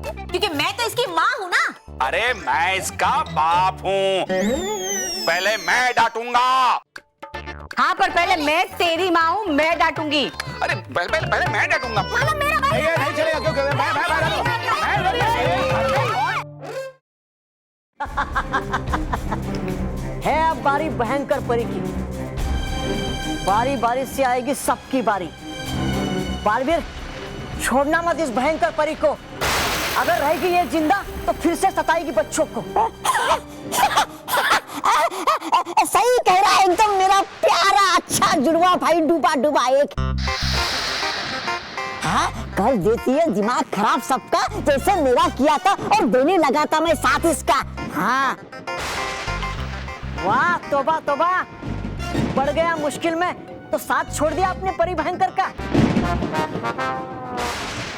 क्योंकि मैं तो इसकी माँ हूँ ना। अरे मैं इसका बाप हूँ, पहले मैं डांटूंगा। हाँ, पर पहले मैं तेरी माँ हूँ, मैं डांटूंगी। अरे पहले मैं डांटूंगा। मेरा भाई नहीं चलेगा, क्यों है अब बारी भयंकर परी की। बारी बारी से आएगी सबकी बारी। बालवीर, छोड़ना मत इस भयंकर परी को। अगर रहेगी ये जिंदा तो फिर से सताएगी बच्चों को। सही कह रहा है एकदम मेरा प्यारा अच्छा जुड़वा भाई डूबा डूबा एक। हाँ, कर देती है दिमाग खराब सबका, जैसे मेरा किया था और देने लगा था मैं साथ इसका। हाँ, वाह तोबा तोबा, पड़ गया मुश्किल में तो साथ छोड़ दिया अपने परी भयंकर का।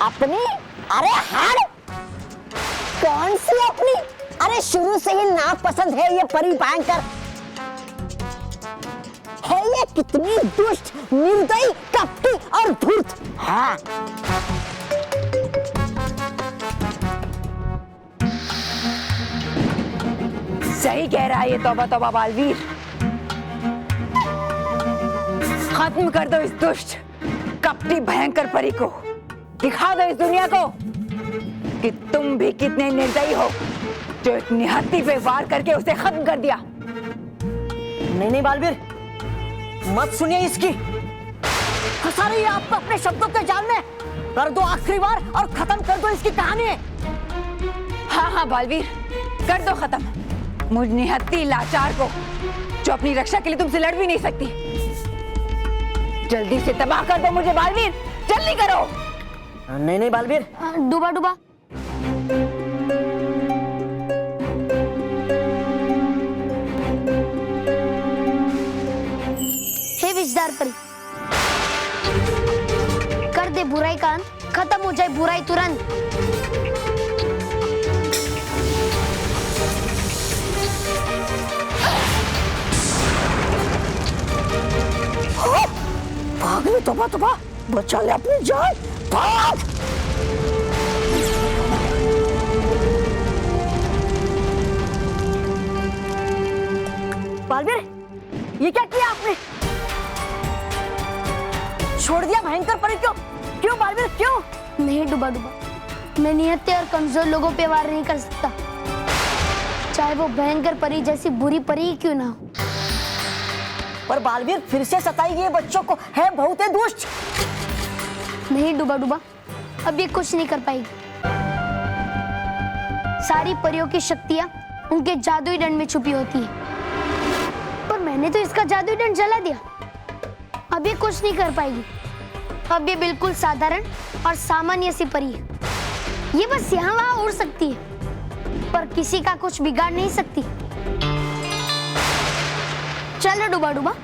अपनी? अरे हार, कौन सी अपनी? अरे शुरू से ही नापसंद है ये परी भयंकर। है ये कितनी दुष्ट, निर्दयी, कपटी और धूर्त। हाँ, सही कह रहा है ये तौबा तौबा बालवीर। खत्म कर दो इस दुष्ट कपटी भयंकर परी को। दिखा दो इस दुनिया को कि तुम भी कितने निर्दयी हो, जो एक निहत्थी पे वार करके उसे खत्म कर दिया। नहीं नहीं बालवीर, मत सुनिए इसकी। फंसा रही है आपको अपने शब्दों के जाल में। कर दो आखिरी बार और खत्म कर दो इसकी कहानी। हाँ हाँ बालवीर, कर दो खत्म मुझ निहत्थी लाचार को, जो अपनी रक्षा के लिए तुमसे लड़ भी नहीं सकती। जल्दी से तबाह कर दो मुझे बालवीर, जल्दी करो। नहीं नहीं बालवीर, डूबा डूबा, हे विजदार परी, कर दे बुराई का अंत, खत्म हो जाए बुराई तुरंत। भाग ले तोबा तोबा, बचा ले अपनी जान, भाग। बालवीर, ये क्या किया आपने? छोड़ दिया भयंकर परी को। क्यों बालवीर, क्यों? नहीं डूबा डूबा, मैं निहत्थे और कमजोर लोगों पे वार नहीं कर सकता, चाहे वो भयंकर परी जैसी बुरी परी ही क्यों ना हो। पर बालवीर फिर से सताएगी ये बच्चों को, है बहुत ही दुष्ट। नहीं डूबा डूबा, अब ये कुछ नहीं कर पाएगी। सारी परियों की शक्तियां उनके जादुई दंड में छुपी होती है, पर मैंने तो इसका जादुई दंड जला दिया। अब ये कुछ नहीं कर पाएगी। अब ये बिल्कुल साधारण और सामान्य सी परी है। ये बस यहाँ वहां उड़ सकती है, पर किसी का कुछ बिगाड़ नहीं सकती। चलो डूबा डूबा।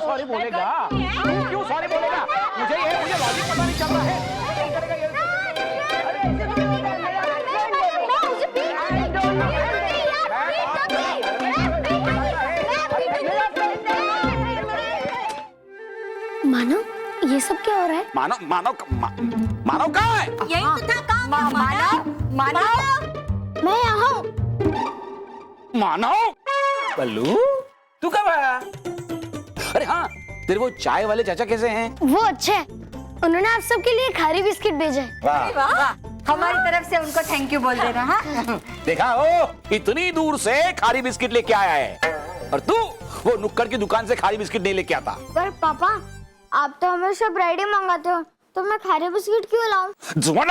सॉरी बोलेगा? क्यों सॉरी बोलेगा? मुझे लॉजिक पता नहीं चल रहा है। मानव, ये सब क्या हो रहा है? मानव कहाँ है? यही तो था काम। मानव, मैं यहाँ हूँ। मानव, बल्लू, तू कब आया? अरे हाँ, तेरे वो चाय वाले चाचा कैसे हैं? वो अच्छे हैं। उन्होंने आप सबके लिए खारी बिस्किट भेजा है। वाह, हमारी तरफ से उनको थैंक यू बोल देना। हाँ, देखा हो, इतनी दूर से खारी बिस्किट लेके आया है, और तू वो नुक्कड़ की दुकान से खारी बिस्किट नहीं लेके आता। पर पापा, आप तो हमेशा ब्रेड ही मंगाते हो, तो मैं खारे बिस्किट क्यों लाऊं? जुबान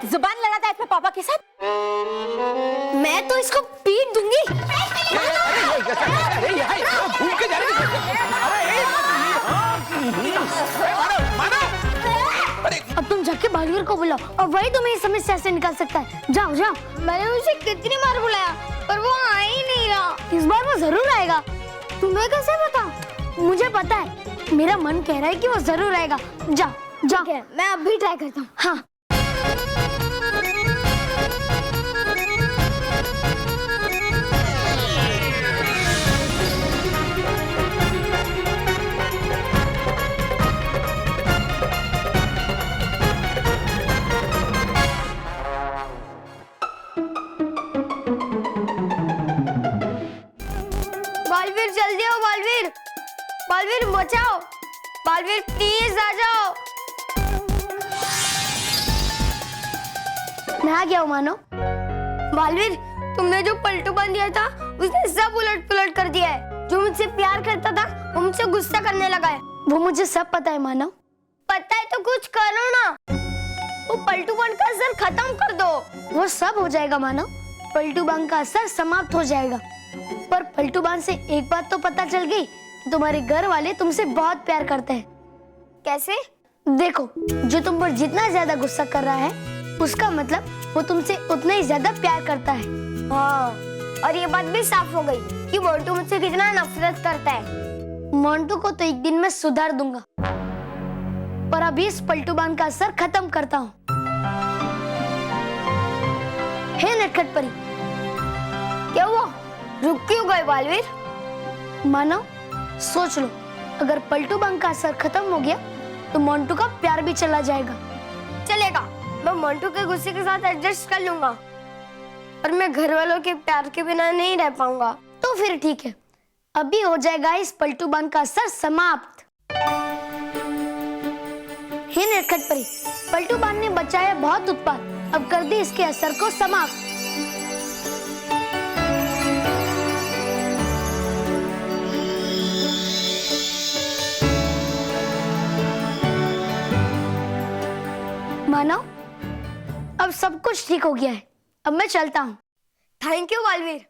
तू जुबान लड़ाता है अपने पापा के साथ। मैं तो इसको पीट दूंगी। भूल के जा रही है। जाके बालवीर को बुलाओ और वही तुम्हें इस समस्या से निकाल सकता है। जाओ जाओ। मैंने उसे कितनी बार बुलाया पर वो आ ही नहीं रहा। इस बार वो जरूर आएगा। तुम्हें कैसे पता? मुझे पता है, मेरा मन कह रहा है कि वो जरूर आएगा। जाओ जाओ। मैं अभी ट्राई करता हूँ। हाँ। बालवीर जल्दी आओ बालवीर। बालवीर बचाओ। बालवीर प्लीज आ जाओ। मैं आ गया हूँ मानो। बालवीर तुमने जो पलटू बांध दिया था उसने सब उलट पुलट कर दिया है। जो मुझसे प्यार करता था वो मुझसे गुस्सा करने लगा है। वो मुझे सब पता है मानो। पता है तो कुछ करो ना। वो पलटू बांध का असर खत्म कर दो। वो सब हो जाएगा मानो। पलटू बांध का असर समाप्त हो जाएगा। पर पलटू बांध से एक बात तो पता चल गई कि तुम्हारे घर वाले तुमसे बहुत प्यार करते हैं। कैसे? देखो, जो तुम पर जितना ज्यादा गुस्सा कर रहा है उसका मतलब वो तुमसे उतना ही ज्यादा प्यार करता है। हाँ, और ये बात भी साफ हो गई कि मोंटू मुझसे कितना नफरत करता है। मोंटू को तो एक दिन में सुधार दूंगा, पर अभी इस पलटू बांध का असर खत्म करता हूँ। हे नटखट परी, क्या हुआ? रुक क्यों गए बालवीर? मानो, सोच लो, अगर पलटू बांध का असर खत्म हो गया तो मोंटू का प्यार भी चला जाएगा। चलेगा, मैं मोंटू के गुस्से के साथ एडजस्ट कर लूंगा, पर मैं घर वालों के प्यार के बिना नहीं रह पाऊंगा। तो फिर ठीक है, अभी हो जाएगा इस पलटू बांध का असर समाप्त। हे नटखट परी, पलटू बांध ने बचाया बहुत उत्पात, अब कर दे इसके असर को समाप्त। मानो, अब सब कुछ ठीक हो गया है। अब मैं चलता हूँ। Thank you Baalveer.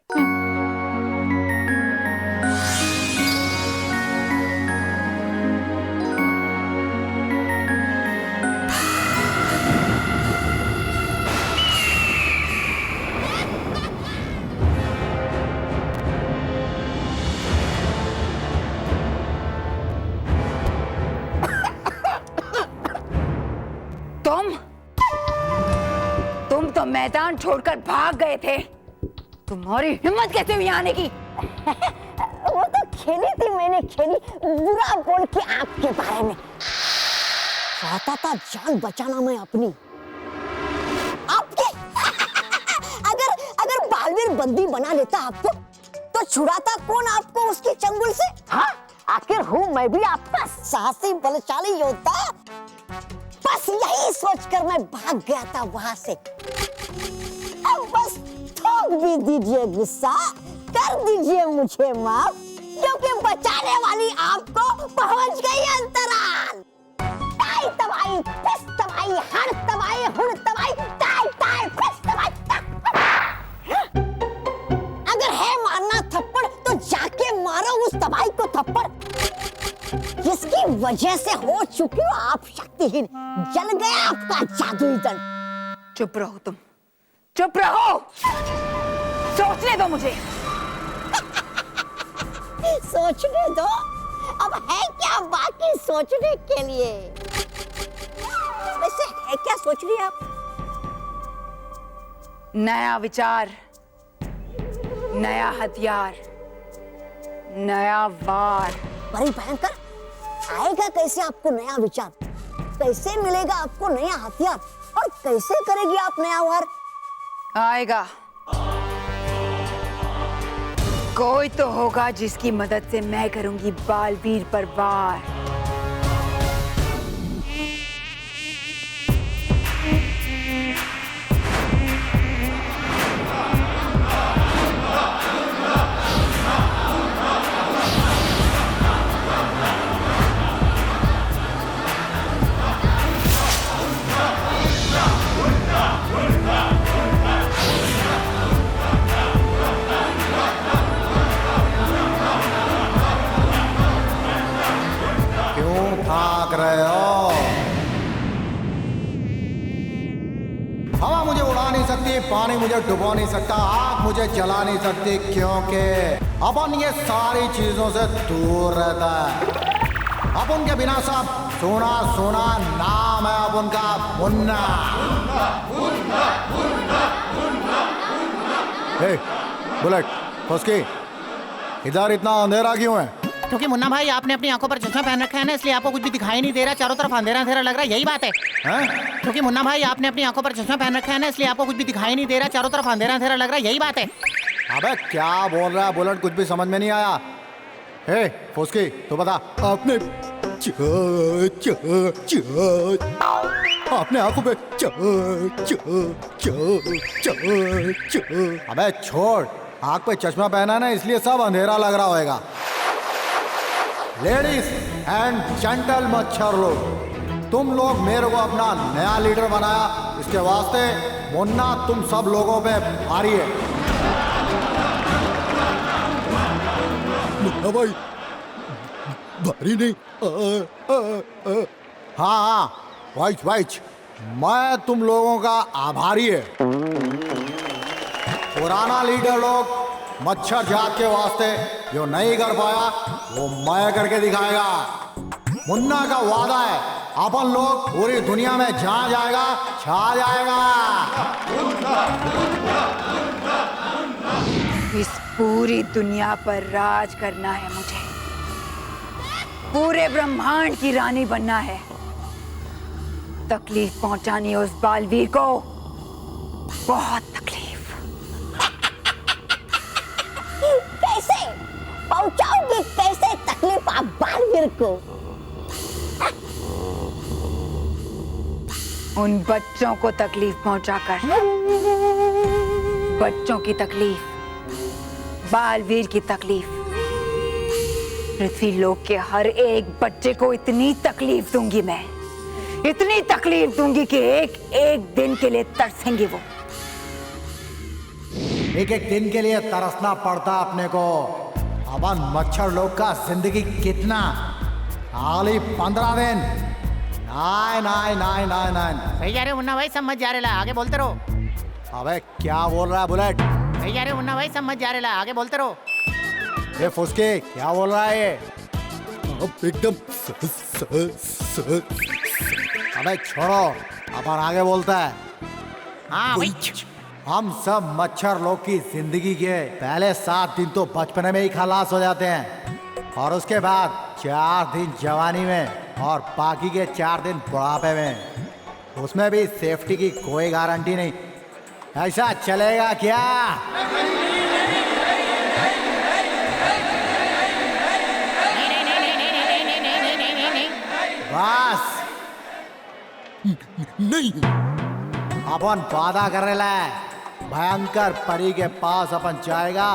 तुम तो मैदान छोड़कर भाग गए थे। तुम्हारी हिम्मत कैसे हुई आने की? वो तो खेली थी, मैंने खेली बुरा बोल के आपके बारे में। चाहता था जान बचाना मैं अपनी, आपके अगर बालवीर बंदी बना लेता आपको तो छुड़ाता कौन आपको उसके चंगुल से? हाँ, आखिर हूँ मैं भी आपका साहसी बलशाली योद्धा। बस यही सोचकर मैं भाग गया था वहां से। अब बस ठोक भी दीजिए गुस्सा, कर दीजिए मुझे माफ, क्योंकि बचाने वाली आपको पहुंच गई अंतराल। ताई तबाई, फिस तबाई, हड़ तबाई, हुड़ तबाई, ताई ताई, फिस तबाई। अगर है मारना थप्पड़ तो जाके मारो उस तबाई को थप्पड़ जिसकी वजह से हो चुकी हो आप शक्तिहीन। जल गया आपका जादुई दंड। चुप रहो तुम, चुप रहो। सोचने दो मुझे। सोचने दो? अब है क्या बाकी सोचने के लिए? वैसे है क्या सोच रही आप? नया विचार, नया हथियार, नया वार। बड़ी भयंकर, आएगा कैसे आपको नया विचार? कैसे मिलेगा आपको नया हथियार? और कैसे करेगी आप नया वार? आएगा, कोई तो होगा जिसकी मदद से मैं करूंगी बालवीर पर वार। हवा मुझे उड़ा नहीं सकती, पानी मुझे डुबो नहीं सकता, आग मुझे जला नहीं सकती, क्योंकि अपन ये सारी चीजों से दूर रहता है। अपन के बिना सब सोना सोना, नाम है अपन का मुन्ना। हे बुलेट, फुस्की, इधर इतना अंधेरा क्यों है? क्योंकि मुन्ना भाई आपने अपनी आंखों पर चश्मा पहन रखा है ना, इसलिए आपको कुछ भी दिखाई नहीं दे रहा, चारों तरफ अंधेरा अंधेरा लग रहा है, यही बात है। क्योंकि मुन्ना भाई आपने अपनी आंखों पर चश्मा पहन रखा है ना, इसलिए आपको कुछ भी दिखाई नहीं दे रहा, चारों तरफ अंधेरा अंधेरा लग रहा है, यही बात है। अबे क्या बोल रहा है बुलेट, कुछ भी समझ में नहीं आया। हे फुस्की, तू बता, आपने अपने आंखों पे अबे छोड़, आंख पे चश्मा पहना ना, इसलिए सब अंधेरा लग रहा होगा। लेडीज एंड जेंटल मच्छर लोग, तुम लोग मेरे को अपना नया लीडर बनाया, इसके वास्ते मुन्ना तुम सब लोगों पे भारी है। मुन्ना भाई भारी नहीं, हाँ वाइच, मैं तुम लोगों का आभारी है। पुराना लीडर लोग मच्छर जात के वास्ते जो नहीं कर पाया वो मैं करके दिखाएगा। मुन्ना का वादा है, अपन लोग पूरी दुनिया में जहाँ जाएगा छा जाएगा। इस पूरी दुनिया पर राज करना है मुझे, पूरे ब्रह्मांड की रानी बनना है। तकलीफ पहुंचानी है उस बालवीर को, बहुत तकलीफ। कैसे पहुंचाओगे, कैसे तकलीफ आप बालवीर को? उन बच्चों को तकलीफ पहुंचाकर, बच्चों की तकलीफ, बालवीर की तकलीफ, पृथ्वी लोक के हर एक बच्चे को इतनी तकलीफ दूंगी मैं, इतनी तकलीफ दूंगी कि एक एक दिन के लिए तरसेंगे वो। एक एक दिन के लिए तरसना पड़ता अपने को। अपन मच्छर लोग का जिंदगी कितना, खाली 15 दिन। नाइन। सही जा रहे हो मुन्ना भाई, सब मत जा रहे ला, आगे बोलते रहो। अबे क्या बोल रहा है बुलेट? सही जा रहे हो मुन्ना भाई, सब मत जा रहे ला, आगे बोलते रहो। ये फुसके क्या बोल रहा है ये? एकदम अबे छोड़ो, अपन आगे बोलता है। हाँ भाई, हम सब मच्छर लोग की जिंदगी के पहले 7 दिन तो बचपन में ही खलास हो जाते हैं, और उसके बाद 4 दिन जवानी में, और बाकी के 4 दिन बुढ़ापे में। उसमें भी सेफ्टी की कोई गारंटी नहीं। ऐसा चलेगा क्या? बस नहीं, अपन वादा कर रहे हैं, भयंकर परी के पास अपन जाएगा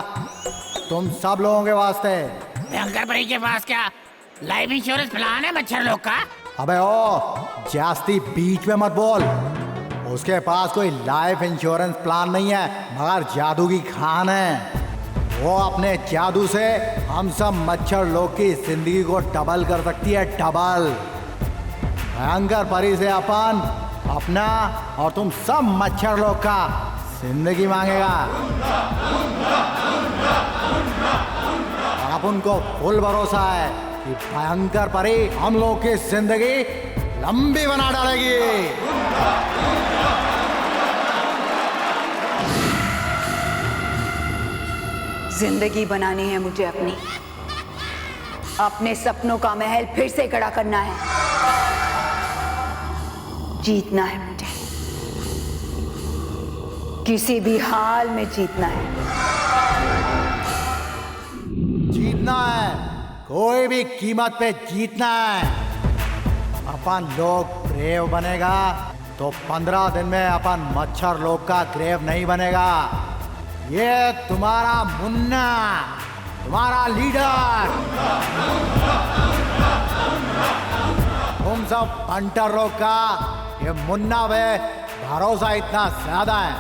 तुम सब लोगों के वास्ते। भयंकर परी के पास क्या लाइफ इंश्योरेंस प्लान है मच्छर लोग का? अबे ओ जास्ती बीच में मत बोल, उसके पास कोई लाइफ इंश्योरेंस प्लान नहीं है, मगर जादू की खान है। वो अपने जादू से हम सब मच्छर लोग की जिंदगी को डबल कर सकती है, डबल। भयंकर परी से अपन अपना और तुम सब मच्छर लोग का जिंदगी मांगेगा, और अपन को फुल भरोसा है कि भयंकर परी हम लोग की जिंदगी लंबी बना डालेगी। जिंदगी बनानी है मुझे अपनी, अपने सपनों का महल फिर से खड़ा करना है, जीतना है मुझे, किसी भी हाल में जीतना है। जीतना है, कोई भी कीमत पे जीतना है। अपन लोग ग्रेव बनेगा तो 15 दिन में अपन मच्छर लोग का ग्रेव नहीं बनेगा। ये तुम्हारा मुन्ना, तुम्हारा लीडर, तुम सब पंटर लोग का ये मुन्ना पे भरोसा इतना ज्यादा है,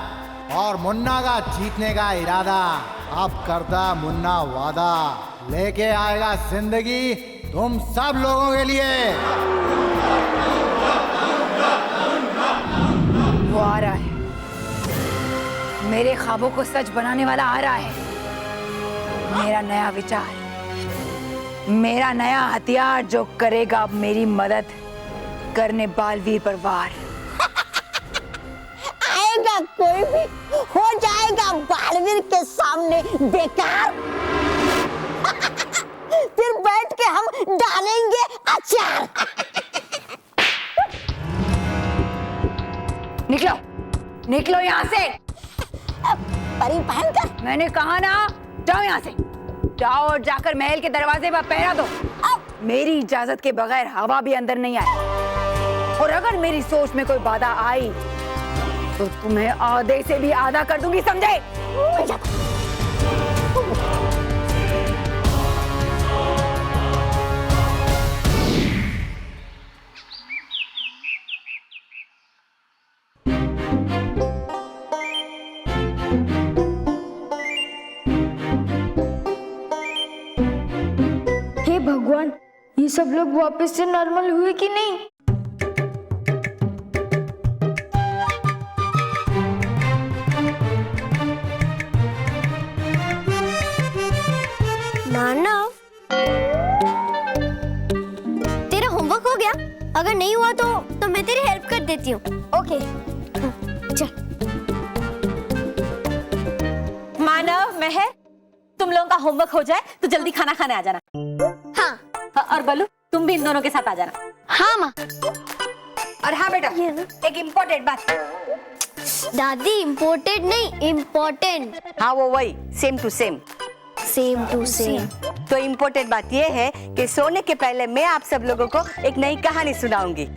और मुन्ना का जीतने का इरादा। अब करता मुन्ना वादा, लेके आएगा जिंदगी तुम सब लोगों के लिए। वो आ रहा है, मेरे ख्वाबों को सच बनाने वाला आ रहा है। मेरा नया विचार, मेरा नया हथियार जो करेगा अब मेरी मदद करने बालवीर पर वार। आएगा कोई भी, हो जाएगा बालवीर के सामने बेकार। फिर बैठ के हम डालेंगे अचार। निकलो, निकलो यहाँ से। परी भयंकर, मैंने कहा ना, जाओ यहाँ से। जाओ और जाकर महल के दरवाजे पर पहरा दो। मेरी इजाजत के बगैर हवा भी अंदर नहीं आए। और अगर मेरी सोच में कोई बाधा आई तो तुम्हें आधे से भी आधा कर दूंगी, समझे? हे भगवान, ये सब लोग वापस से नॉर्मल हुए कि नहीं? मानव, तेरा होमवर्क हो गया? अगर नहीं हुआ तो मैं तेरी हेल्प कर देती हूँ। ओके, चल। मानव, महर, तुम लोगों का होमवर्क हो जाए तो जल्दी खाना खाने आ जाना। हाँ। और बल्लू, तुम भी इन दोनों के साथ आ जाना। हाँ माँ। और हाँ बेटा, एक इम्पोर्टेंट बात। दादी, इम्पोर्टेंट नहीं, इम्पोर्टेंट। हाँ वो वही, same to same. Same to same. तो इम्पोर्टेंट बात ये है कि सोने के पहले मैं आप सब लोगों को एक नई कहानी सुनाऊंगी।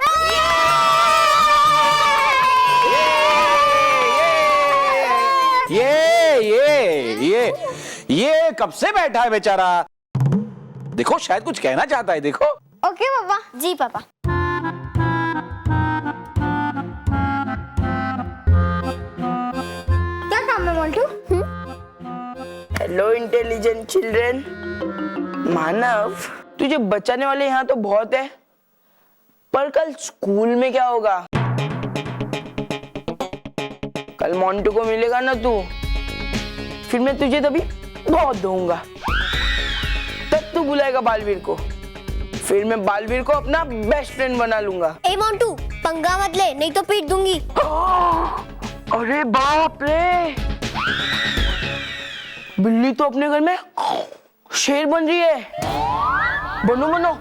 ये कब से बैठा है बेचारा? देखो शायद कुछ कहना चाहता है, देखो। ओके पापा। जी पापा। क्या काम है मोल्टू? Hello intelligent children. मानव, तुझे बचाने वाले यहाँ तो बहुत है, पर कल स्कूल में क्या होगा? कल मोंटू को मिलेगा ना तू, फिर मैं तुझे तभी बहुत दूंगा। तब तू बुलाएगा बालवीर को, फिर मैं बालवीर को अपना बेस्ट फ्रेंड बना लूंगा। ए मोंटू, पंगा मत ले, नहीं तो पीट दूंगी। अरे बाप रे, बिल्ली तो अपने घर में शेर बन रही है। बनो बनो,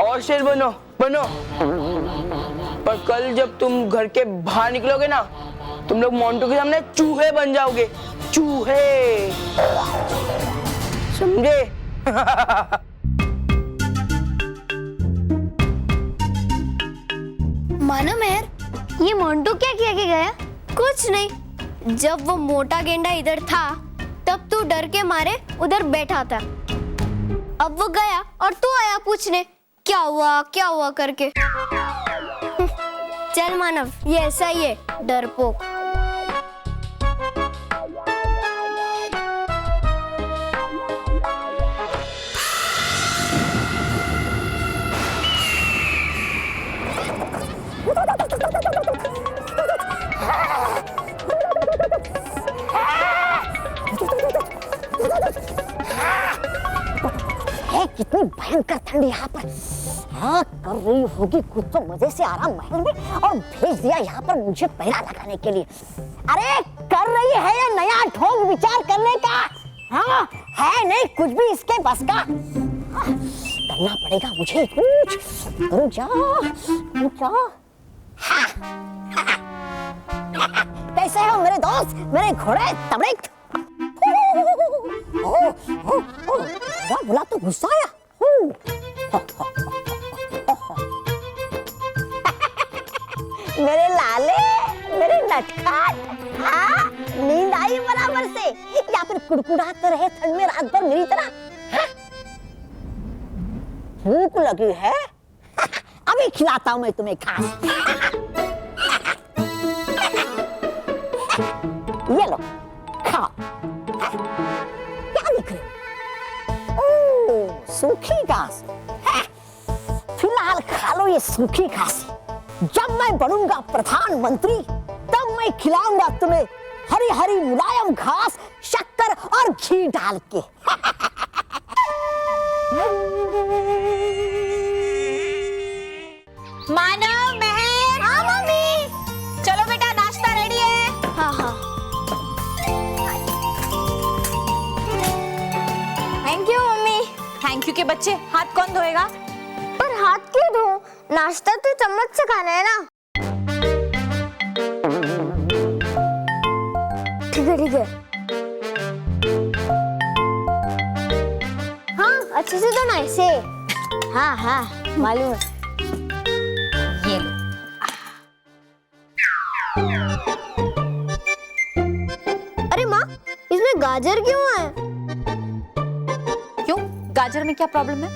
और शेर बनो बनो। पर कल जब तुम घर के बाहर निकलोगे ना, तुम लोग मोंटू के सामने चूहे बन जाओगे, चूहे, समझे? मानो मेहर, ये मोंटू क्या किया के गया? कुछ नहीं, जब वो मोटा गेंडा इधर था तब तू डर के मारे उधर बैठा था। अब वो गया और तू आया पूछने क्या हुआ करके। चल मानव, ये ऐसा ही है, डरपोक। कितनी भयंकर ठंड यहाँ पर। हाँ, कर रही होगी कुछ तो मजे से आराम महल में, और भेज दिया यहाँ पर मुझे पहरा लगाने के लिए। अरे कर रही है ये नया ढोंग विचार करने का। हाँ, है नहीं कुछ भी इसके बस का। करना पड़ेगा मुझे कुछ। रुक जाओ। कैसे हो मेरे दोस्त, मेरे घोड़े तबड़िक? बोला तो गुस्सा आया। मेरे लाले, मेरे नटखट, हाँ, नींद आई बराबर से, या फिर कुड़कुड़ाते रहे ठंड में रात भर मेरी तरह? भूख लगी है? अभी खिलाता हूं मैं तुम्हें खाना। ये लो, खाओ। क्या दिख रहे? सूखी घास। फिलहाल खा लो ये सूखी घास। जब मैं बनूंगा प्रधानमंत्री तब मैं खिलाऊंगा तुम्हें हरी हरी मुलायम घास, शक्कर और घी डाल के। मानव, महर। हाँ मम्मी। चलो बेटा, नाश्ता रेडी है। हाँ हाँ। Thank you mummy. Thank you के बच्चे, हाथ कौन धोएगा? पर हाथ क्यों धो? नाश्ता तो चम्मच से खाना है ना। ठीक है ठीक है। हाँ अच्छे से धोना ऐसे। हाँ हाँ मालूम है। ये लो। अरे माँ, इसमें गाजर क्यों है? क्यों? गाजर में क्या प्रॉब्लम है?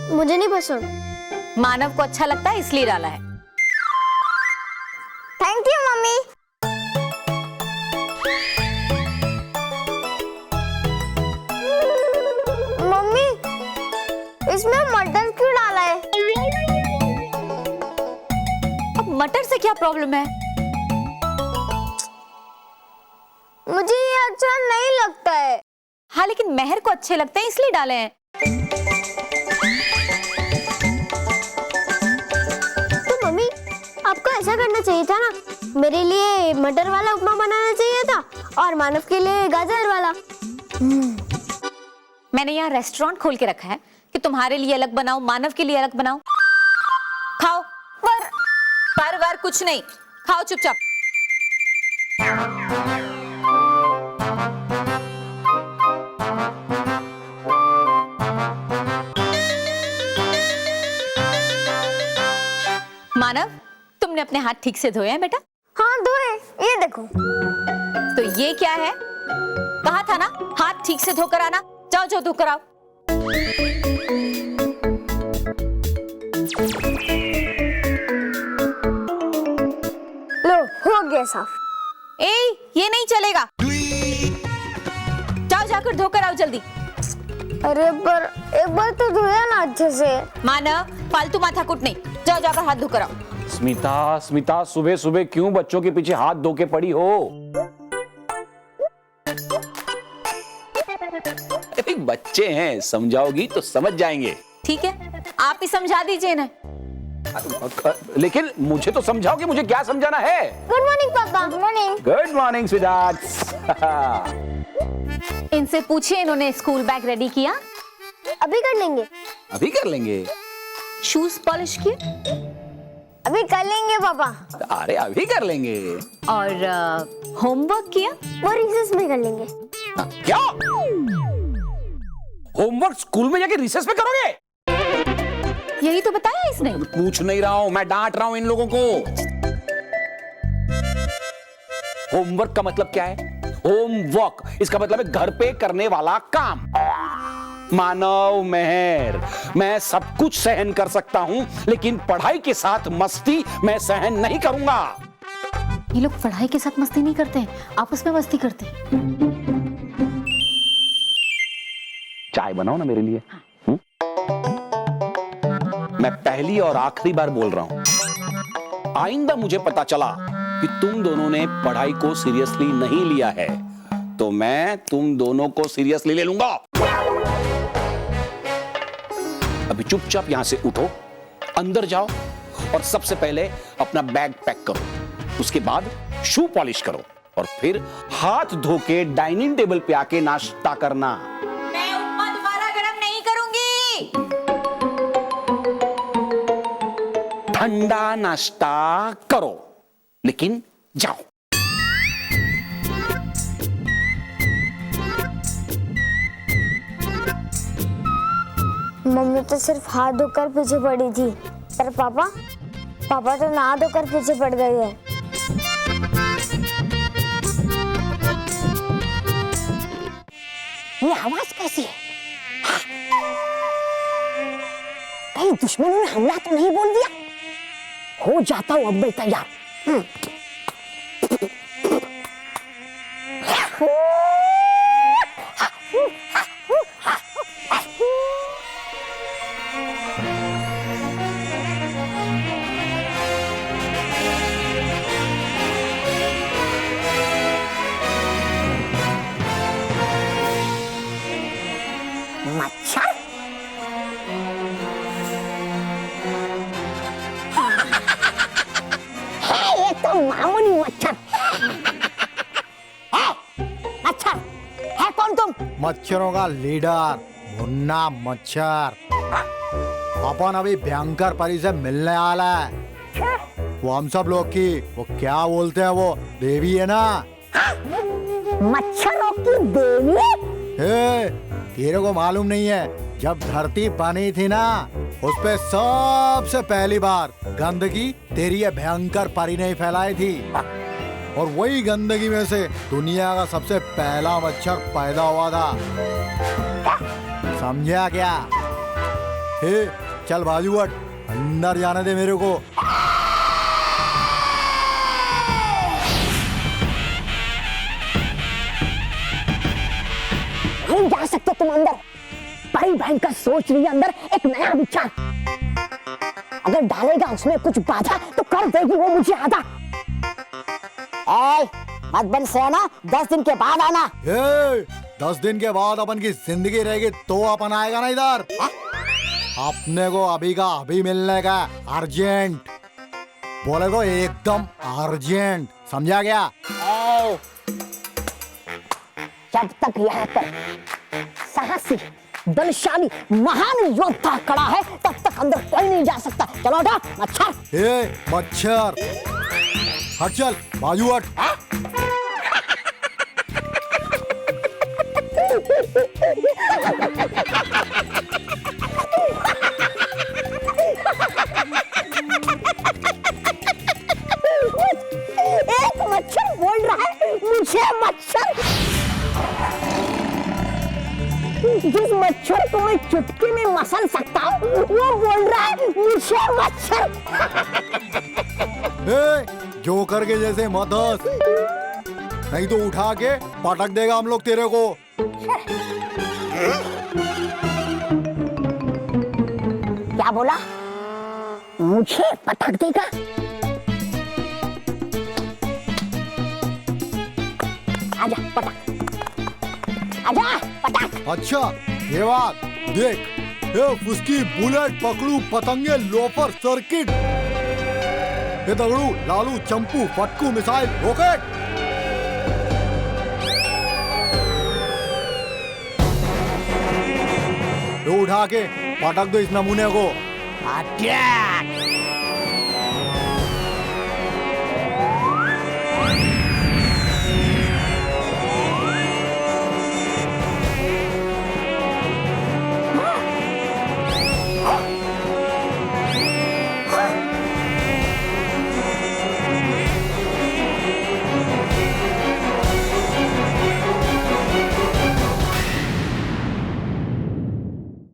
मुझे नहीं पसंद। मानव को अच्छा लगता है इसलिए डाला है। Thank you mummy. मम्मी, इसमें मटर क्यों डाला है? अब मटर से क्या प्रॉब्लम है? मुझे ये अच्छा नहीं लगता है। हाँ लेकिन महर को अच्छे लगते हैं इसलिए डाले हैं। तो मम्मी, आपको ऐसा करना चाहिए था ना, मेरे लिए मटर वाला उपमा बनाना चाहिए था और मानव के लिए गाजर वाला। मैंने यहाँ रेस्टोरेंट खोल के रखा है कि तुम्हारे लिए अलग बनाओ, मानव के लिए अलग बनाओ। खाओ। पर वार कुछ नहीं, खाओ चुपचाप। मानव, तुमने अपने हाथ ठीक से धोए हैं बेटा? हाँ धोए, ये देखो। तो ये क्या है? कहा था ना हाथ ठीक से धोकर आना। जाओ जाओ धोकर आओ। लो हो गया साफ। ए, ये नहीं चलेगा। जाओ जाकर धोकर आओ जल्दी। अरे पर एक बार तो धोया ना अच्छे से। मानव, फालतू माथाकुट नहीं, जाओ जाकर हाथ धोकर आओ। स्मिता, स्मिता, सुबह सुबह क्यों बच्चों के पीछे हाथ धो के पड़ी हो? अरे बच्चे हैं, समझाओगी तो समझ जाएंगे। ठीक है, आप ही समझा दीजिए ना। लेकिन मुझे तो समझाओ कि मुझे क्या समझाना है। गुड मॉर्निंग पापा। Good morning. Good morning sweetheart. इनसे पूछिए इन्होंने स्कूल बैग रेडी किया? अभी कर लेंगे। अभी कर लेंगे। शूज पॉलिश किए? अभी कर लेंगे पापा। अरे अभी कर लेंगे। और होमवर्क किया? वो रिसेस में कर लेंगे। क्या? होमवर्क स्कूल में जाके रिसेस में करोगे? यही तो बताया इसने। पूछ नहीं रहा हूं, मैं डांट रहा हूं इन लोगों को। होमवर्क का मतलब क्या है? होमवर्क, इसका मतलब है घर पे करने वाला काम। मानव, महर, मैं सब कुछ सहन कर सकता हूं, लेकिन पढ़ाई के साथ मस्ती मैं सहन नहीं करूंगा। ये लोग पढ़ाई के साथ मस्ती नहीं करते हैं, आपस में मस्ती करते हैं। चाय बनाओ ना मेरे लिए। मैं पहली और आखिरी बार बोल रहा हूं, आइंदा मुझे पता चला कि तुम दोनों ने पढ़ाई को सीरियसली नहीं लिया है तो मैं तुम दोनों को सीरियसली ले लूंगा। अभी चुपचाप यहां से उठो, अंदर जाओ और सबसे पहले अपना बैग पैक करो। उसके बाद शू पॉलिश करो और फिर हाथ धो के डाइनिंग टेबल पे आके नाश्ता करना। मैं उपमा दोबारा गरम नहीं करूंगी। ठंडा नाश्ता करो, लेकिन जाओ। मम्मी तो सिर्फ हाथ धोकर पीछे पड़ी थी, पर पापा तो नहा धोकर पीछे पड़ गए हैं। ये आवाज कैसी है? कहीं दुश्मनों ने हमला तो नहीं बोल दिया? हो जाता हूं अब मैं तैयार। मामूली मच्छर है। मच्छर है कौन तुम? मच्छरों का लीडर मुन्ना मच्छर। अपन अभी भयंकर परी से मिलने वाला है। वो हम सब लोग की वो क्या बोलते हैं, वो देवी है ना। मच्छरों की देवी? हे, तेरे को मालूम नहीं है, जब धरती बनी थी ना, उस पे सबसे पहली बार गंदगी तेरी ये भयंकर परी ने फैलाई थी। और वही गंदगी में से दुनिया का सबसे पहला मच्छर पैदा हुआ था। समझा क्या? हे, चल बाजू हट, अंदर जाने दे मेरे को। नहीं जा सकते तुम अंदर। परी भयंकर सोच रही है अंदर एक नया विचार। अगर डालेगा उसमें कुछ बाधा तो कर देगी वो मुझे आधा। मत बन सेना, 10 दिन के बाद आना। 10 दिन के बाद अपन की जिंदगी रहेगी तो अपन आएगा ना इधर। अपने को अभी का अभी मिलने का, अर्जेंट बोले तो एकदम अर्जेंट, समझा क्या? जब तक यहाँ पर साहसी बलशाली महान योद्धा खड़ा है तब तक अंदर कोई नहीं जा सकता। चलो हटो मच्छर। मच्छर हट, चल बाजू हट। एक मच्छर बोल रहा है मुझे मच्छर। जिस मच्छर को मैं चुटकी में मसल सकता हूँ वो बोल रहा है मुझे मच्छर। जोकर के जैसे मत हंस, नहीं तो उठा के पटक देगा हम लोग तेरे को। क्या बोला? मुझे पटक देगा? आजा पटक, आजा पटक। अच्छा ये बात देख, उसकी बुलेट पकड़ू पतंगे लोफर सर्किट, ये दगड़ू लालू चंपू फटकू मिसाइल रॉकेट। ये उठा के पटक दो इस नमूने को। अटैक!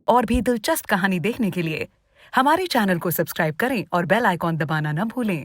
और भी दिलचस्प कहानी देखने के लिए हमारे चैनल को सब्सक्राइब करें और बेल आइकॉन दबाना न भूलें।